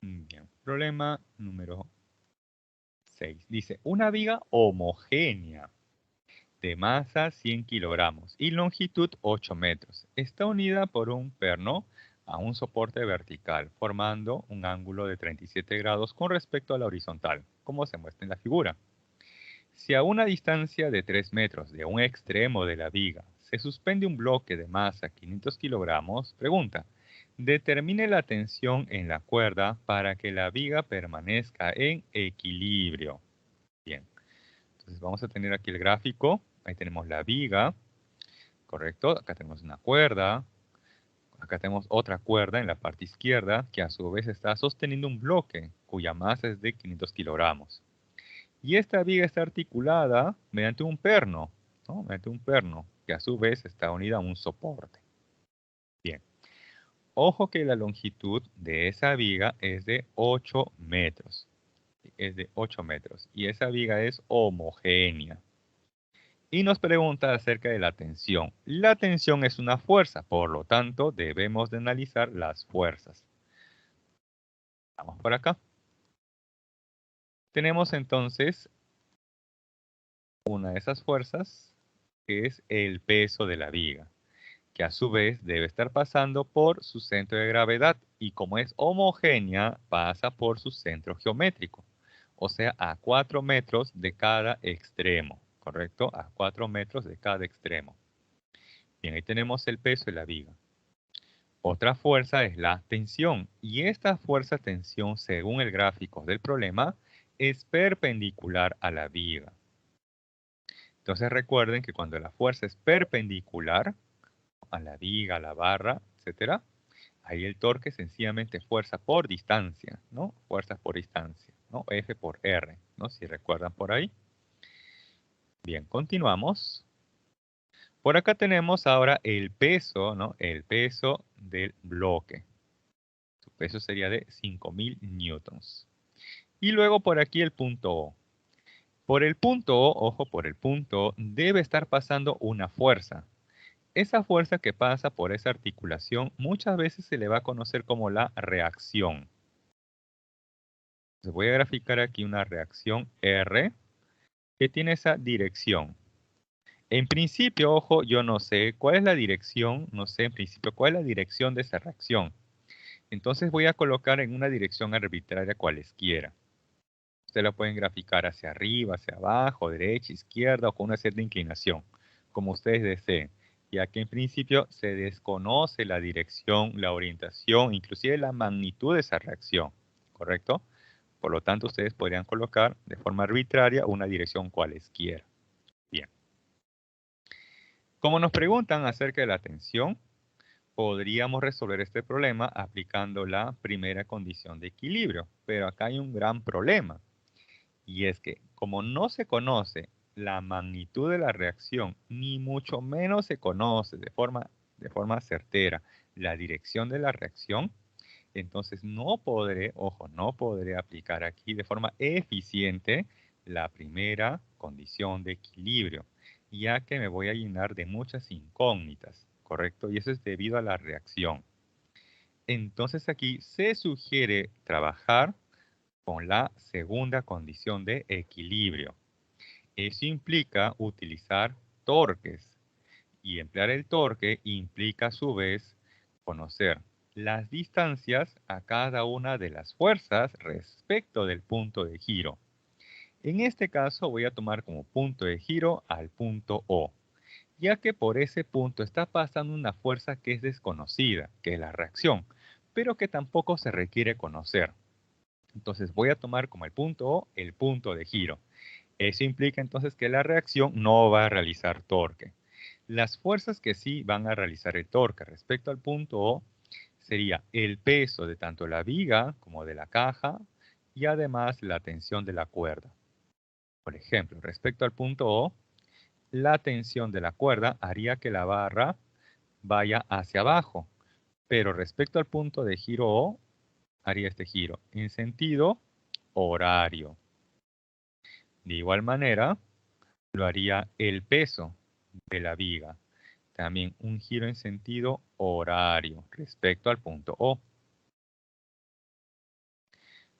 S1: Bien, problema número 6. Dice, una viga homogénea de masa 100 kilogramos y longitud 8 metros. Está unida por un perno a un soporte vertical, formando un ángulo de 37 grados con respecto a la horizontal, como se muestra en la figura. Si a una distancia de 3 metros de un extremo de la viga se suspende un bloque de masa 500 kilogramos, pregunta, determine la tensión en la cuerda para que la viga permanezca en equilibrio. Bien, entonces vamos a tener aquí el gráfico. Ahí tenemos la viga, ¿correcto? Acá tenemos una cuerda. Acá tenemos otra cuerda en la parte izquierda que a su vez está sosteniendo un bloque cuya masa es de 500 kilogramos. Y esta viga está articulada mediante un perno, ¿no? Mediante un perno que a su vez está unida a un soporte. Bien, ojo que la longitud de esa viga es de 8 metros. Es de 8 metros. Y esa viga es homogénea. Y nos pregunta acerca de la tensión. La tensión es una fuerza, por lo tanto debemos de analizar las fuerzas. Vamos por acá. Tenemos entonces una de esas fuerzas que es el peso de la viga, que a su vez debe estar pasando por su centro de gravedad y como es homogénea, pasa por su centro geométrico, o sea, a 4 metros de cada extremo, ¿correcto? A 4 metros de cada extremo. Bien, ahí tenemos el peso de la viga. Otra fuerza es la tensión, y esta fuerza-tensión, según el gráfico del problema, es perpendicular a la viga. Entonces recuerden que cuando la fuerza es perpendicular a la viga, a la barra, etcétera, ahí el torque es sencillamente fuerza por distancia, ¿no? Fuerza por distancia, ¿no? F por R, ¿no? Si recuerdan por ahí. Bien, continuamos. Por acá tenemos ahora el peso, ¿no? El peso del bloque. Su peso sería de 5000 newtons. Y luego por aquí el punto O. Por el punto O, ojo, por el punto O, debe estar pasando una fuerza. Esa fuerza que pasa por esa articulación muchas veces se le va a conocer como la reacción. Entonces voy a graficar aquí una reacción R que tiene esa dirección. En principio, ojo, yo no sé cuál es la dirección, no sé en principio cuál es la dirección de esa reacción. Entonces voy a colocar en una dirección arbitraria cualesquiera. Ustedes la pueden graficar hacia arriba, hacia abajo, derecha, izquierda o con una cierta inclinación, como ustedes deseen, ya que en principio se desconoce la dirección, la orientación, inclusive la magnitud de esa reacción, ¿correcto? Por lo tanto, ustedes podrían colocar de forma arbitraria una dirección cualesquiera. Bien. Como nos preguntan acerca de la tensión, podríamos resolver este problema aplicando la primera condición de equilibrio, pero acá hay un gran problema. Y es que, como no se conoce la magnitud de la reacción, ni mucho menos se conoce de forma certera la dirección de la reacción, entonces no podré, ojo, no podré aplicar aquí de forma eficiente la primera condición de equilibrio, ya que me voy a llenar de muchas incógnitas, ¿correcto? Y eso es debido a la reacción. Entonces aquí se sugiere trabajar con la segunda condición de equilibrio. Eso implica utilizar torques y emplear el torque implica a su vez conocer las distancias a cada una de las fuerzas respecto del punto de giro. En este caso voy a tomar como punto de giro al punto O, ya que por ese punto está pasando una fuerza que es desconocida, que es la reacción, pero que tampoco se requiere conocer. Entonces voy a tomar como el punto O el punto de giro. Eso implica entonces que la reacción no va a realizar torque. Las fuerzas que sí van a realizar el torque respecto al punto O sería el peso de tanto la viga como de la caja y además la tensión de la cuerda. Por ejemplo, respecto al punto O, la tensión de la cuerda haría que la barra vaya hacia abajo, pero respecto al punto de giro O, haría este giro en sentido horario. De igual manera, lo haría el peso de la viga. También un giro en sentido horario respecto al punto O.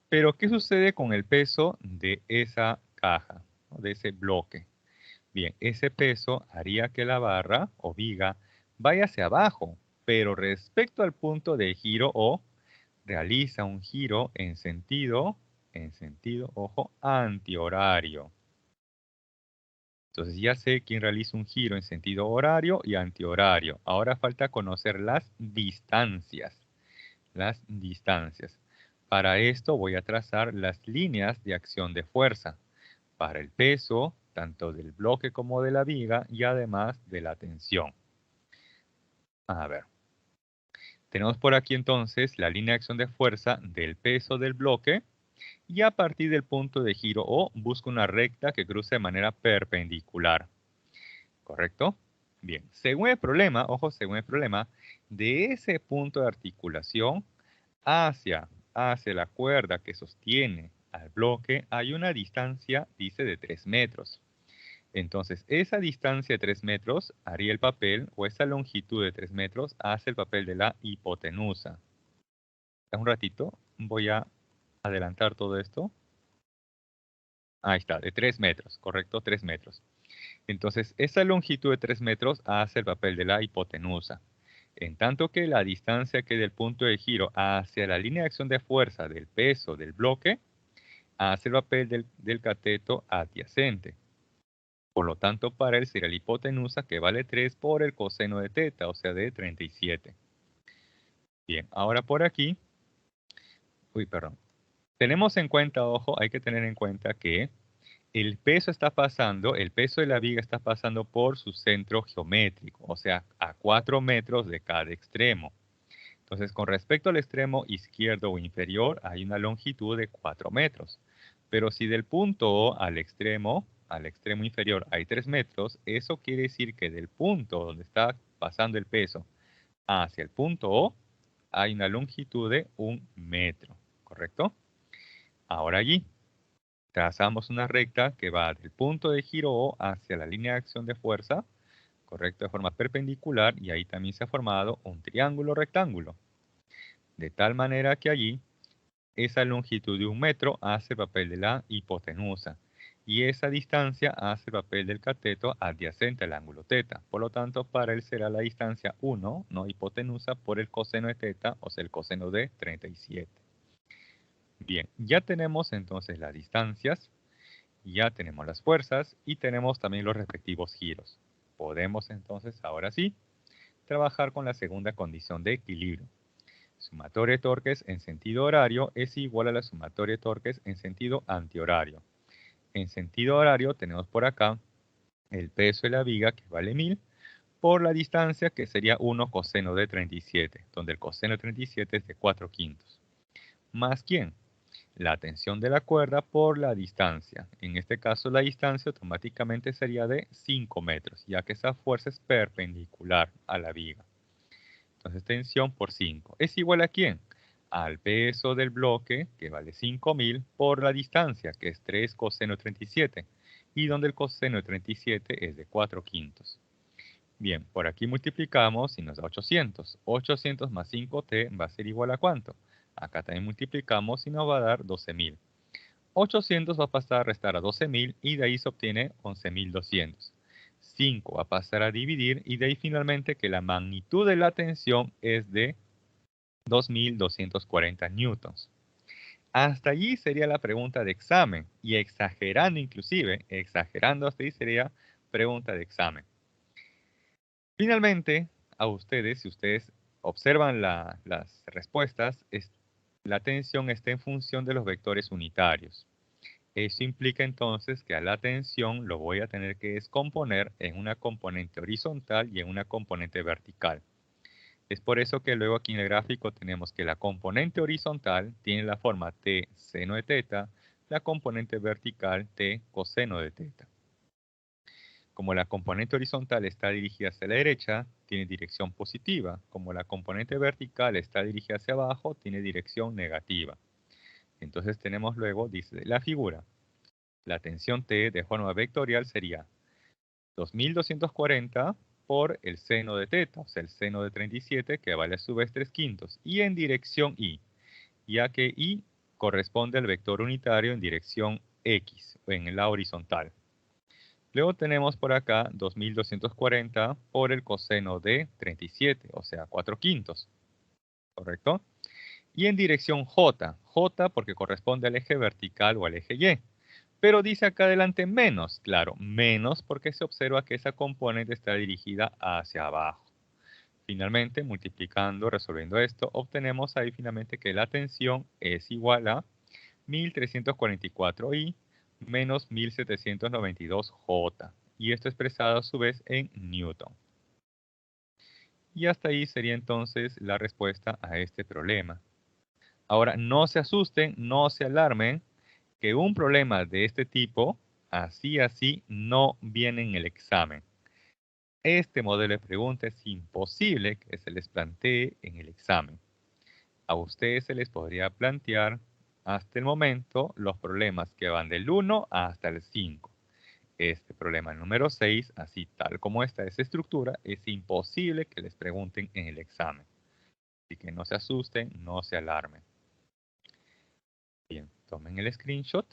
S1: Pero, ¿qué sucede con el peso de esa caja, ¿no? De ese bloque? Bien, ese peso haría que la barra o viga vaya hacia abajo, pero respecto al punto de giro O, realiza un giro en sentido, ojo, antihorario. Entonces ya sé quién realiza un giro en sentido horario y antihorario. Ahora falta conocer las distancias. Las distancias. Para esto voy a trazar las líneas de acción de fuerza para el peso, tanto del bloque como de la viga y además de la tensión. A ver. Tenemos por aquí entonces la línea de acción de fuerza del peso del bloque y a partir del punto de giro O busco una recta que cruce de manera perpendicular. ¿Correcto? Bien, según el problema, ojo, según el problema, de ese punto de articulación hacia la cuerda que sostiene al bloque hay una distancia, dice, de 3 metros. Entonces, esa distancia de 3 metros haría el papel, o esa longitud de 3 metros hace el papel de la hipotenusa. Un ratito, voy a adelantar todo esto. Ahí está, de 3 metros, correcto, 3 metros. Entonces, esa longitud de 3 metros hace el papel de la hipotenusa, en tanto que la distancia que del punto de giro hacia la línea de acción de fuerza del peso del bloque hace el papel del cateto adyacente. Por lo tanto, para él sería la hipotenusa que vale 3 por el coseno de teta, o sea, de 37. Bien, ahora por aquí, perdón. Tenemos en cuenta, ojo, hay que tener en cuenta que el peso de la viga está pasando por su centro geométrico, o sea, a 4 metros de cada extremo. Entonces, con respecto al extremo izquierdo o inferior, hay una longitud de 4 metros. Pero si del punto O al extremo inferior hay 3 metros, eso quiere decir que del punto donde está pasando el peso hacia el punto O, hay una longitud de 1 metro, ¿correcto? Ahora allí, trazamos una recta que va del punto de giro O hacia la línea de acción de fuerza, correcto, de forma perpendicular, y ahí también se ha formado un triángulo rectángulo. De tal manera que allí, esa longitud de 1 metro hace el papel de la hipotenusa, y esa distancia hace el papel del cateto adyacente al ángulo teta. Por lo tanto, para él será la distancia 1, no hipotenusa, por el coseno de teta, o sea, el coseno de 37. Bien, ya tenemos entonces las distancias, ya tenemos las fuerzas y tenemos también los respectivos giros. Podemos entonces, ahora sí, trabajar con la segunda condición de equilibrio. Sumatoria de torques en sentido horario es igual a la sumatoria de torques en sentido antihorario. En sentido horario tenemos por acá el peso de la viga, que vale 1000, por la distancia, que sería 1 coseno de 37, donde el coseno de 37 es de 4/5. ¿Más quién? La tensión de la cuerda por la distancia. En este caso, la distancia automáticamente sería de 5 metros, ya que esa fuerza es perpendicular a la viga. Entonces, tensión por 5. ¿Es igual a quién? Al peso del bloque, que vale 5000, por la distancia, que es 3 coseno de 37, y donde el coseno de 37 es de 4/5. Bien, por aquí multiplicamos y nos da 800. 800 más 5t va a ser igual a ¿cuánto? Acá también multiplicamos y nos va a dar 12.000. 800 va a pasar a restar a 12.000 y de ahí se obtiene 11.200. 5 va a pasar a dividir y de ahí finalmente que la magnitud de la tensión es de 2.240 newtons. Hasta allí sería la pregunta de examen y exagerando inclusive, exagerando hasta ahí sería pregunta de examen. Finalmente, a ustedes, si ustedes observan las respuestas, la tensión está en función de los vectores unitarios. Eso implica entonces que a la tensión lo voy a tener que descomponer en una componente horizontal y en una componente vertical. Es por eso que luego aquí en el gráfico tenemos que la componente horizontal tiene la forma t seno de teta, la componente vertical t coseno de teta. Como la componente horizontal está dirigida hacia la derecha, tiene dirección positiva. Como la componente vertical está dirigida hacia abajo, tiene dirección negativa. Entonces tenemos luego, dice la figura, la tensión T de forma vectorial sería 2240 por el seno de teta, o sea, el seno de 37, que vale a su vez 3/5, y en dirección Y, ya que Y corresponde al vector unitario en dirección X, en la horizontal. Luego tenemos por acá 2240 por el coseno de 37, o sea, 4/5, ¿correcto? Y en dirección J, J porque corresponde al eje vertical o al eje Y. Pero dice acá adelante menos, claro, menos porque se observa que esa componente está dirigida hacia abajo. Finalmente, multiplicando, resolviendo esto, obtenemos ahí finalmente que la tensión es igual a 1344I menos 1792J. Y esto expresado a su vez en Newton. Y hasta ahí sería entonces la respuesta a este problema. Ahora, no se asusten, no se alarmen, que un problema de este tipo, así, no viene en el examen. Este modelo de pregunta es imposible que se les plantee en el examen. A ustedes se les podría plantear hasta el momento los problemas que van del 1 hasta el 5. Este problema número 6, así tal como está esa estructura, es imposible que les pregunten en el examen. Así que no se asusten, no se alarmen. Bien, tomen el screenshot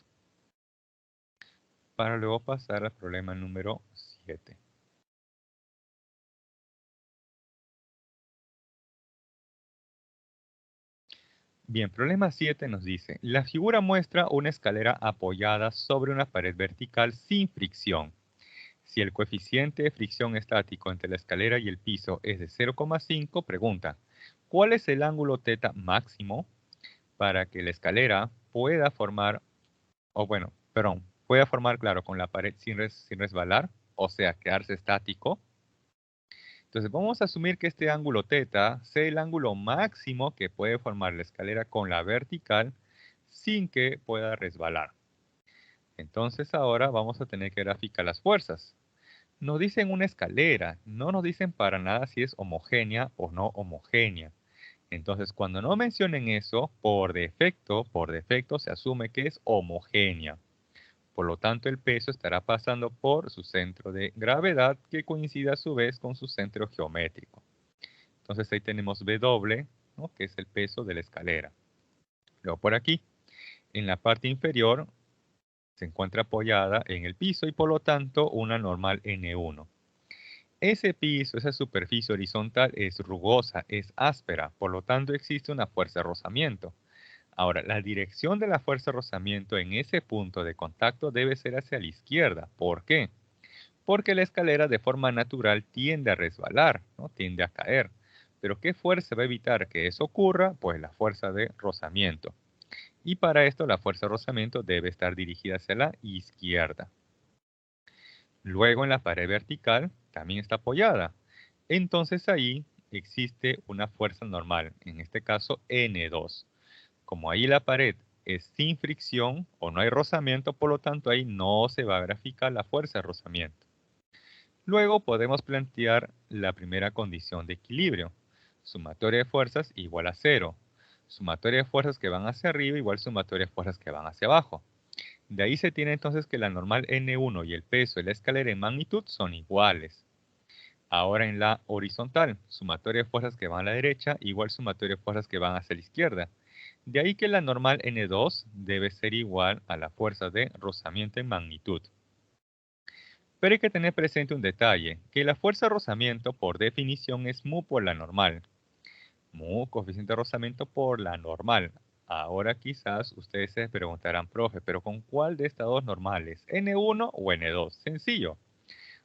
S1: para luego pasar al problema número 7. Bien, problema 7 nos dice, la figura muestra una escalera apoyada sobre una pared vertical sin fricción. Si el coeficiente de fricción estático entre la escalera y el piso es de 0,5, pregunta, ¿cuál es el ángulo θ máximo para que la escalera pueda formar, pueda formar, claro, con la pared sin resbalar, o sea, quedarse estático? Entonces vamos a asumir que este ángulo θ sea el ángulo máximo que puede formar la escalera con la vertical sin que pueda resbalar. Entonces ahora vamos a tener que graficar las fuerzas. Nos dicen una escalera, no nos dicen para nada si es homogénea o no homogénea. Entonces cuando no mencionen eso, por defecto se asume que es homogénea. Por lo tanto, el peso estará pasando por su centro de gravedad, que coincide a su vez con su centro geométrico. Entonces ahí tenemos W, ¿no?, que es el peso de la escalera. Luego por aquí, en la parte inferior, se encuentra apoyada en el piso y por lo tanto una normal N1. Ese piso, esa superficie horizontal es rugosa, es áspera, por lo tanto existe una fuerza de rozamiento. Ahora, la dirección de la fuerza de rozamiento en ese punto de contacto debe ser hacia la izquierda. ¿Por qué? Porque la escalera de forma natural tiende a resbalar, ¿no?, tiende a caer. Pero ¿qué fuerza va a evitar que eso ocurra? Pues la fuerza de rozamiento. Y para esto la fuerza de rozamiento debe estar dirigida hacia la izquierda. Luego en la pared vertical también está apoyada. Entonces ahí existe una fuerza normal, en este caso N2. Como ahí la pared es sin fricción o no hay rozamiento, por lo tanto ahí no se va a graficar la fuerza de rozamiento. Luego podemos plantear la primera condición de equilibrio. Sumatoria de fuerzas igual a 0. Sumatoria de fuerzas que van hacia arriba igual sumatoria de fuerzas que van hacia abajo. De ahí se tiene entonces que la normal N1 y el peso de la escalera en magnitud son iguales. Ahora en la horizontal, sumatoria de fuerzas que van a la derecha igual sumatoria de fuerzas que van hacia la izquierda. De ahí que la normal N2 debe ser igual a la fuerza de rozamiento en magnitud. Pero hay que tener presente un detalle, que la fuerza de rozamiento por definición es mu por la normal. Mu, coeficiente de rozamiento por la normal. Ahora quizás ustedes se preguntarán, profe, ¿pero con cuál de estas dos normales? ¿N1 o N2? Sencillo.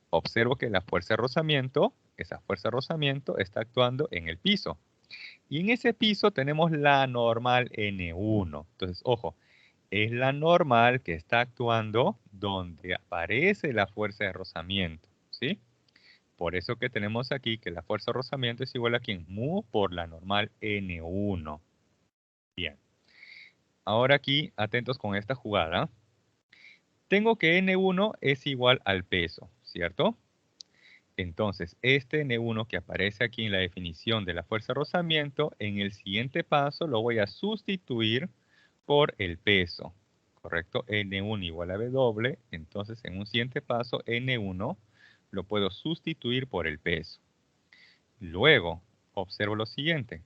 S1: Observo que la fuerza de rozamiento, esa fuerza de rozamiento está actuando en el piso. Y en ese piso tenemos la normal N1. Entonces, ojo, es la normal que está actuando donde aparece la fuerza de rozamiento, ¿sí? Por eso que tenemos aquí que la fuerza de rozamiento es igual a ¿quién? Mu por la normal N1. Bien. Ahora aquí, atentos con esta jugada. Tengo que N1 es igual al peso, ¿cierto? Entonces, este N1 que aparece aquí en la definición de la fuerza de rozamiento, en el siguiente paso lo voy a sustituir por el peso, ¿correcto? N1 igual a W, entonces en un siguiente paso N1 lo puedo sustituir por el peso. Luego, observo lo siguiente.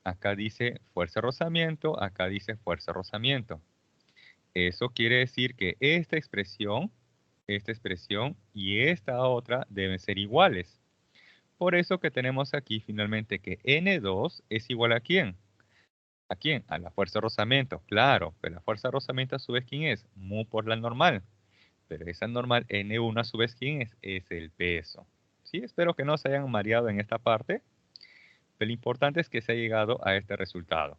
S1: Acá dice fuerza de rozamiento, acá dice fuerza de rozamiento. Eso quiere decir que esta expresión y esta otra deben ser iguales. Por eso que tenemos aquí finalmente que N2 es igual ¿a quién? ¿A quién? A la fuerza de rozamiento, claro, pero la fuerza de rozamiento a su vez ¿quién es? Mu por la normal. Pero esa normal N1 a su vez ¿quién es? Es el peso. ¿Sí? Espero que no se hayan mareado en esta parte, pero lo importante es que se ha llegado a este resultado.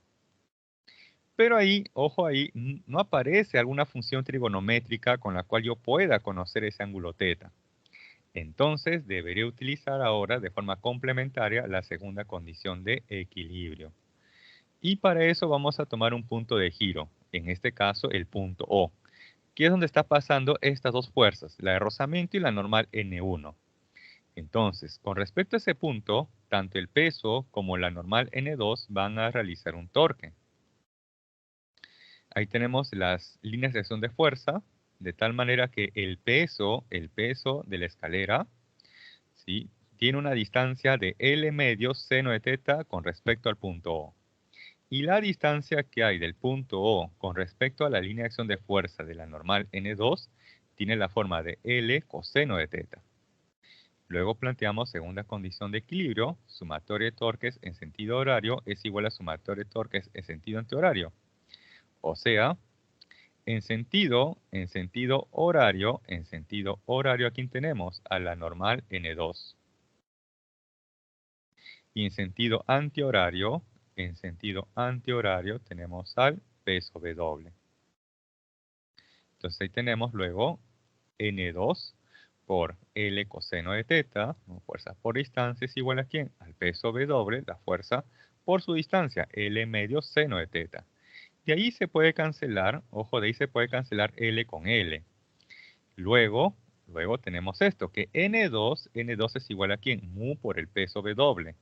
S1: Pero ahí, ojo ahí, no aparece alguna función trigonométrica con la cual yo pueda conocer ese ángulo θ. Entonces debería utilizar ahora de forma complementaria la segunda condición de equilibrio. Y para eso vamos a tomar un punto de giro, en este caso el punto O, que es donde está pasando estas dos fuerzas, la de rozamiento y la normal N1. Entonces, con respecto a ese punto, tanto el peso como la normal N2 van a realizar un torque. Ahí tenemos las líneas de acción de fuerza, de tal manera que el peso de la escalera, ¿sí?, tiene una distancia de L medio seno de θ con respecto al punto O. Y la distancia que hay del punto O con respecto a la línea de acción de fuerza de la normal N2 tiene la forma de L coseno de θ. Luego planteamos segunda condición de equilibrio, sumatoria de torques en sentido horario es igual a sumatoria de torques en sentido antihorario. O sea, en sentido horario aquí tenemos a la normal N2. Y en sentido antihorario tenemos al peso W. Entonces ahí tenemos luego N2 por L coseno de teta, fuerza por distancia es igual a ¿quién? Al peso W, la fuerza por su distancia, L medio seno de teta. De ahí se puede cancelar, ojo, de ahí se puede cancelar L con L. Luego tenemos esto, que N2 es igual a ¿quién? Mu por el peso W.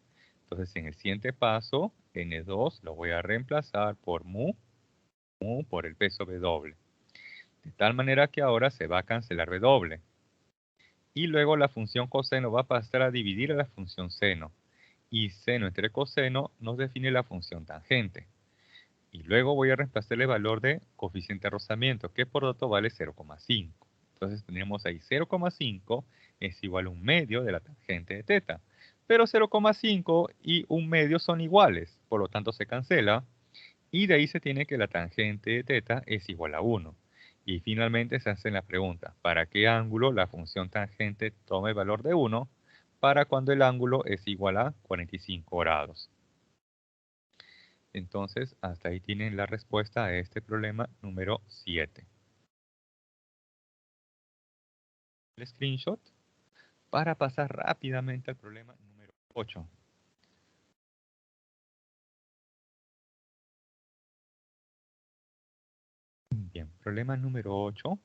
S1: Entonces en el siguiente paso, N2 lo voy a reemplazar por mu por el peso W. De tal manera que ahora se va a cancelar W. Y luego la función coseno va a pasar a dividir a la función seno. Y seno entre coseno nos define la función tangente. Y luego voy a reemplazar el valor de coeficiente de rozamiento, que por dato vale 0,5. Entonces tendríamos ahí 0,5 es igual a un medio de la tangente de teta. Pero 0,5 y un medio son iguales, por lo tanto se cancela. Y de ahí se tiene que la tangente de teta es igual a 1. Y finalmente se hace la pregunta, ¿para qué ángulo la función tangente toma el valor de 1? Para cuando el ángulo es igual a 45 grados. Entonces, hasta ahí tienen la respuesta a este problema número 7. El screenshot para pasar rápidamente al problema número 8. Bien, problema número 8.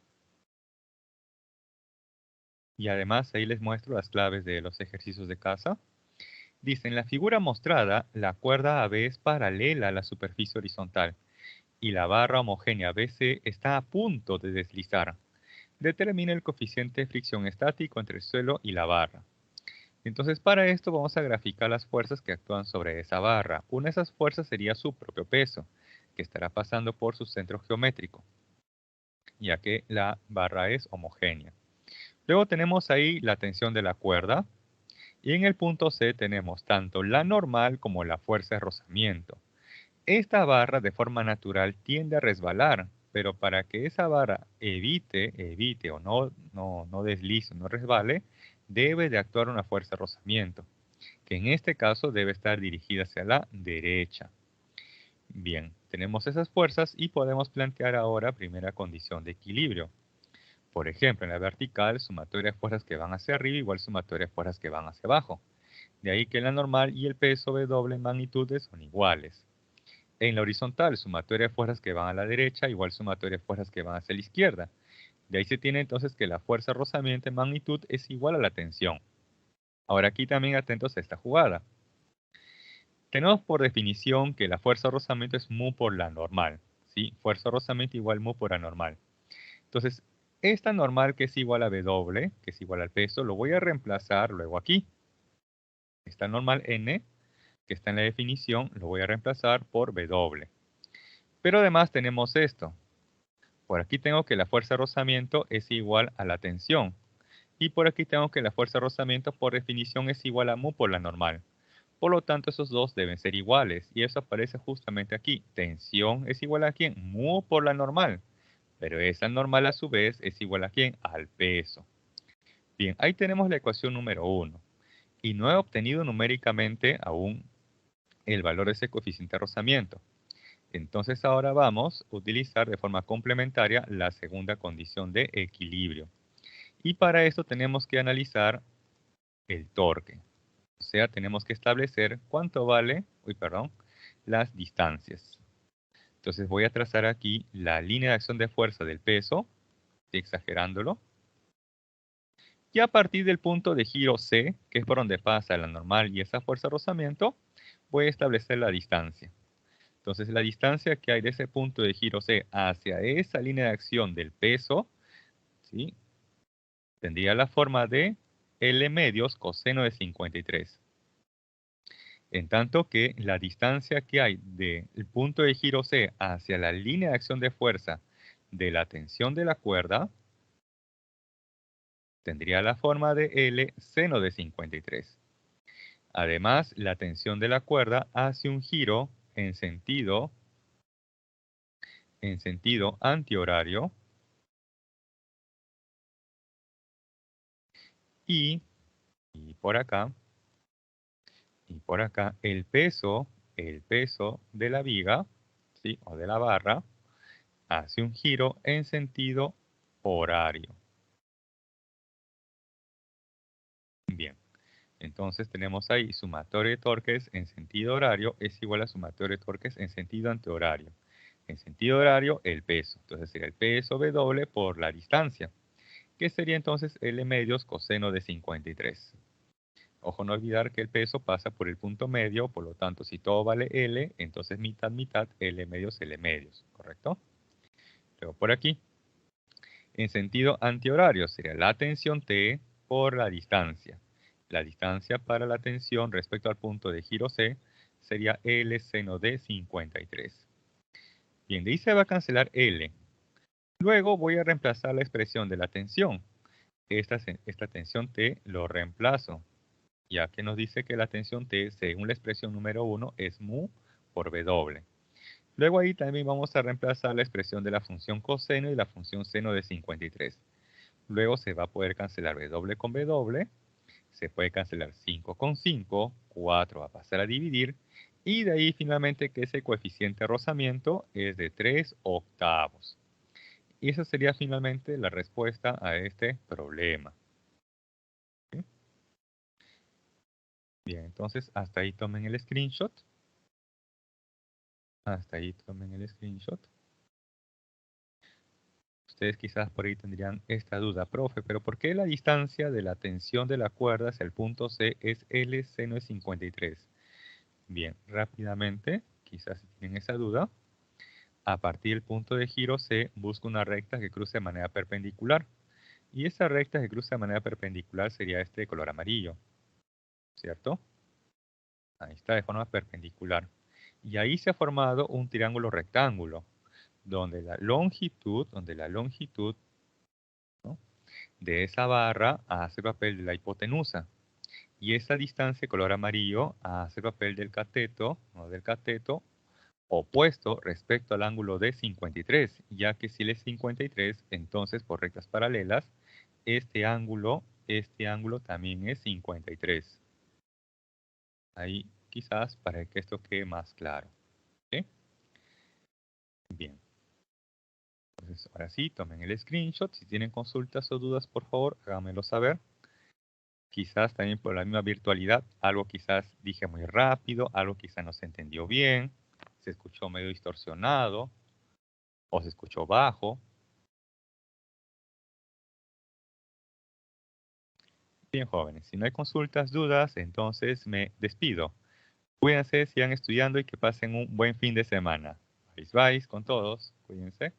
S1: Y además ahí les muestro las claves de los ejercicios de casa. Dice, en la figura mostrada, la cuerda AB es paralela a la superficie horizontal y la barra homogénea BC está a punto de deslizar. Determina el coeficiente de fricción estático entre el suelo y la barra. Entonces, para esto vamos a graficar las fuerzas que actúan sobre esa barra. Una de esas fuerzas sería su propio peso, que estará pasando por su centro geométrico, ya que la barra es homogénea. Luego tenemos ahí la tensión de la cuerda, y en el punto C tenemos tanto la normal como la fuerza de rozamiento. Esta barra de forma natural tiende a resbalar, pero para que esa barra evite o no deslice, no resbale, debe de actuar una fuerza de rozamiento, que en este caso debe estar dirigida hacia la derecha. Bien, tenemos esas fuerzas y podemos plantear ahora primera condición de equilibrio. Por ejemplo, en la vertical, sumatoria de fuerzas que van hacia arriba igual sumatoria de fuerzas que van hacia abajo. De ahí que la normal y el peso de doble magnitudes son iguales. En la horizontal, sumatoria de fuerzas que van a la derecha igual sumatoria de fuerzas que van hacia la izquierda. De ahí se tiene entonces que la fuerza de rozamiento en magnitud es igual a la tensión. Ahora aquí también atentos a esta jugada. Tenemos por definición que la fuerza de rozamiento es mu por la normal. ¿Sí? Fuerza de rozamiento igual mu por la normal. Entonces, esta normal que es igual a W, que es igual al peso, lo voy a reemplazar luego aquí. Esta normal N, que está en la definición, lo voy a reemplazar por W. Pero además tenemos esto. Por aquí tengo que la fuerza de rozamiento es igual a la tensión. Y por aquí tengo que la fuerza de rozamiento por definición es igual a mu por la normal. Por lo tanto, esos dos deben ser iguales. Y eso aparece justamente aquí. Tensión es igual a ¿quién? Mu por la normal. Pero esa normal a su vez es igual a ¿quién? Al peso. Bien, ahí tenemos la ecuación número 1. Y no he obtenido numéricamente aún el valor de ese coeficiente de rozamiento. Entonces ahora vamos a utilizar de forma complementaria la segunda condición de equilibrio. Y para esto tenemos que analizar el torque. O sea, tenemos que establecer cuánto vale, las distancias. Entonces voy a trazar aquí la línea de acción de fuerza del peso, exagerándolo. Y a partir del punto de giro C, que es por donde pasa la normal y esa fuerza de rozamiento, voy a establecer la distancia. Entonces la distancia que hay de ese punto de giro C hacia esa línea de acción del peso, ¿sí? Tendría la forma de L medios coseno de 53. En tanto que la distancia que hay del punto de giro C hacia la línea de acción de fuerza de la tensión de la cuerda tendría la forma de L seno de 53. Además, la tensión de la cuerda hace un giro en sentido antihorario y, y por acá, el peso de la viga, ¿sí? O de la barra, hace un giro en sentido horario. Bien, entonces tenemos ahí sumatorio de torques en sentido horario es igual a sumatorio de torques en sentido antihorario. En sentido horario, el peso. Entonces sería el peso W por la distancia, que sería entonces L medios coseno de 53. Ojo, no olvidar que el peso pasa por el punto medio, por lo tanto, si todo vale L, entonces mitad, mitad, L medios, ¿correcto? Luego por aquí, en sentido antihorario, sería la tensión T por la distancia. La distancia para la tensión respecto al punto de giro C sería L seno de 53. Bien, de ahí se va a cancelar L. Luego voy a reemplazar la expresión de la tensión. Esta tensión T lo reemplazo, ya que nos dice que la tensión T, según la expresión número 1, es mu por W. Luego ahí también vamos a reemplazar la expresión de la función coseno y la función seno de 53. Luego se va a poder cancelar W con W, se puede cancelar 5 con 5, 4 va a pasar a dividir, y de ahí finalmente que ese coeficiente de rozamiento es de 3 octavos. Y esa sería finalmente la respuesta a este problema. ¿Sí? Bien, entonces hasta ahí tomen el screenshot. Hasta ahí tomen el screenshot. Ustedes quizás por ahí tendrían esta duda, profe, pero ¿por qué la distancia de la tensión de la cuerda hacia el punto C es L seno de 53? Bien, rápidamente, quizás si tienen esa duda, a partir del punto de giro C busco una recta que cruce de manera perpendicular. Y esa recta que cruza de manera perpendicular sería este de color amarillo, ¿cierto? Ahí está, de forma perpendicular. Y ahí se ha formado un triángulo rectángulo, donde la longitud, ¿no?, de esa barra hace el papel de la hipotenusa. Y esa distancia color amarillo hace el papel del cateto, ¿no?, del cateto opuesto respecto al ángulo de 53, ya que si él es 53, entonces por rectas paralelas, este ángulo también es 53. Ahí quizás para que esto quede más claro. ¿Sí? Bien. Entonces, ahora sí, tomen el screenshot. Si tienen consultas o dudas, por favor, háganmelo saber. Quizás también por la misma virtualidad, algo quizás dije muy rápido, algo quizás no se entendió bien, se escuchó medio distorsionado o se escuchó bajo. Bien, jóvenes, si no hay consultas, dudas, entonces me despido. Cuídense, sigan estudiando y que pasen un buen fin de semana. Bye, bye con todos. Cuídense.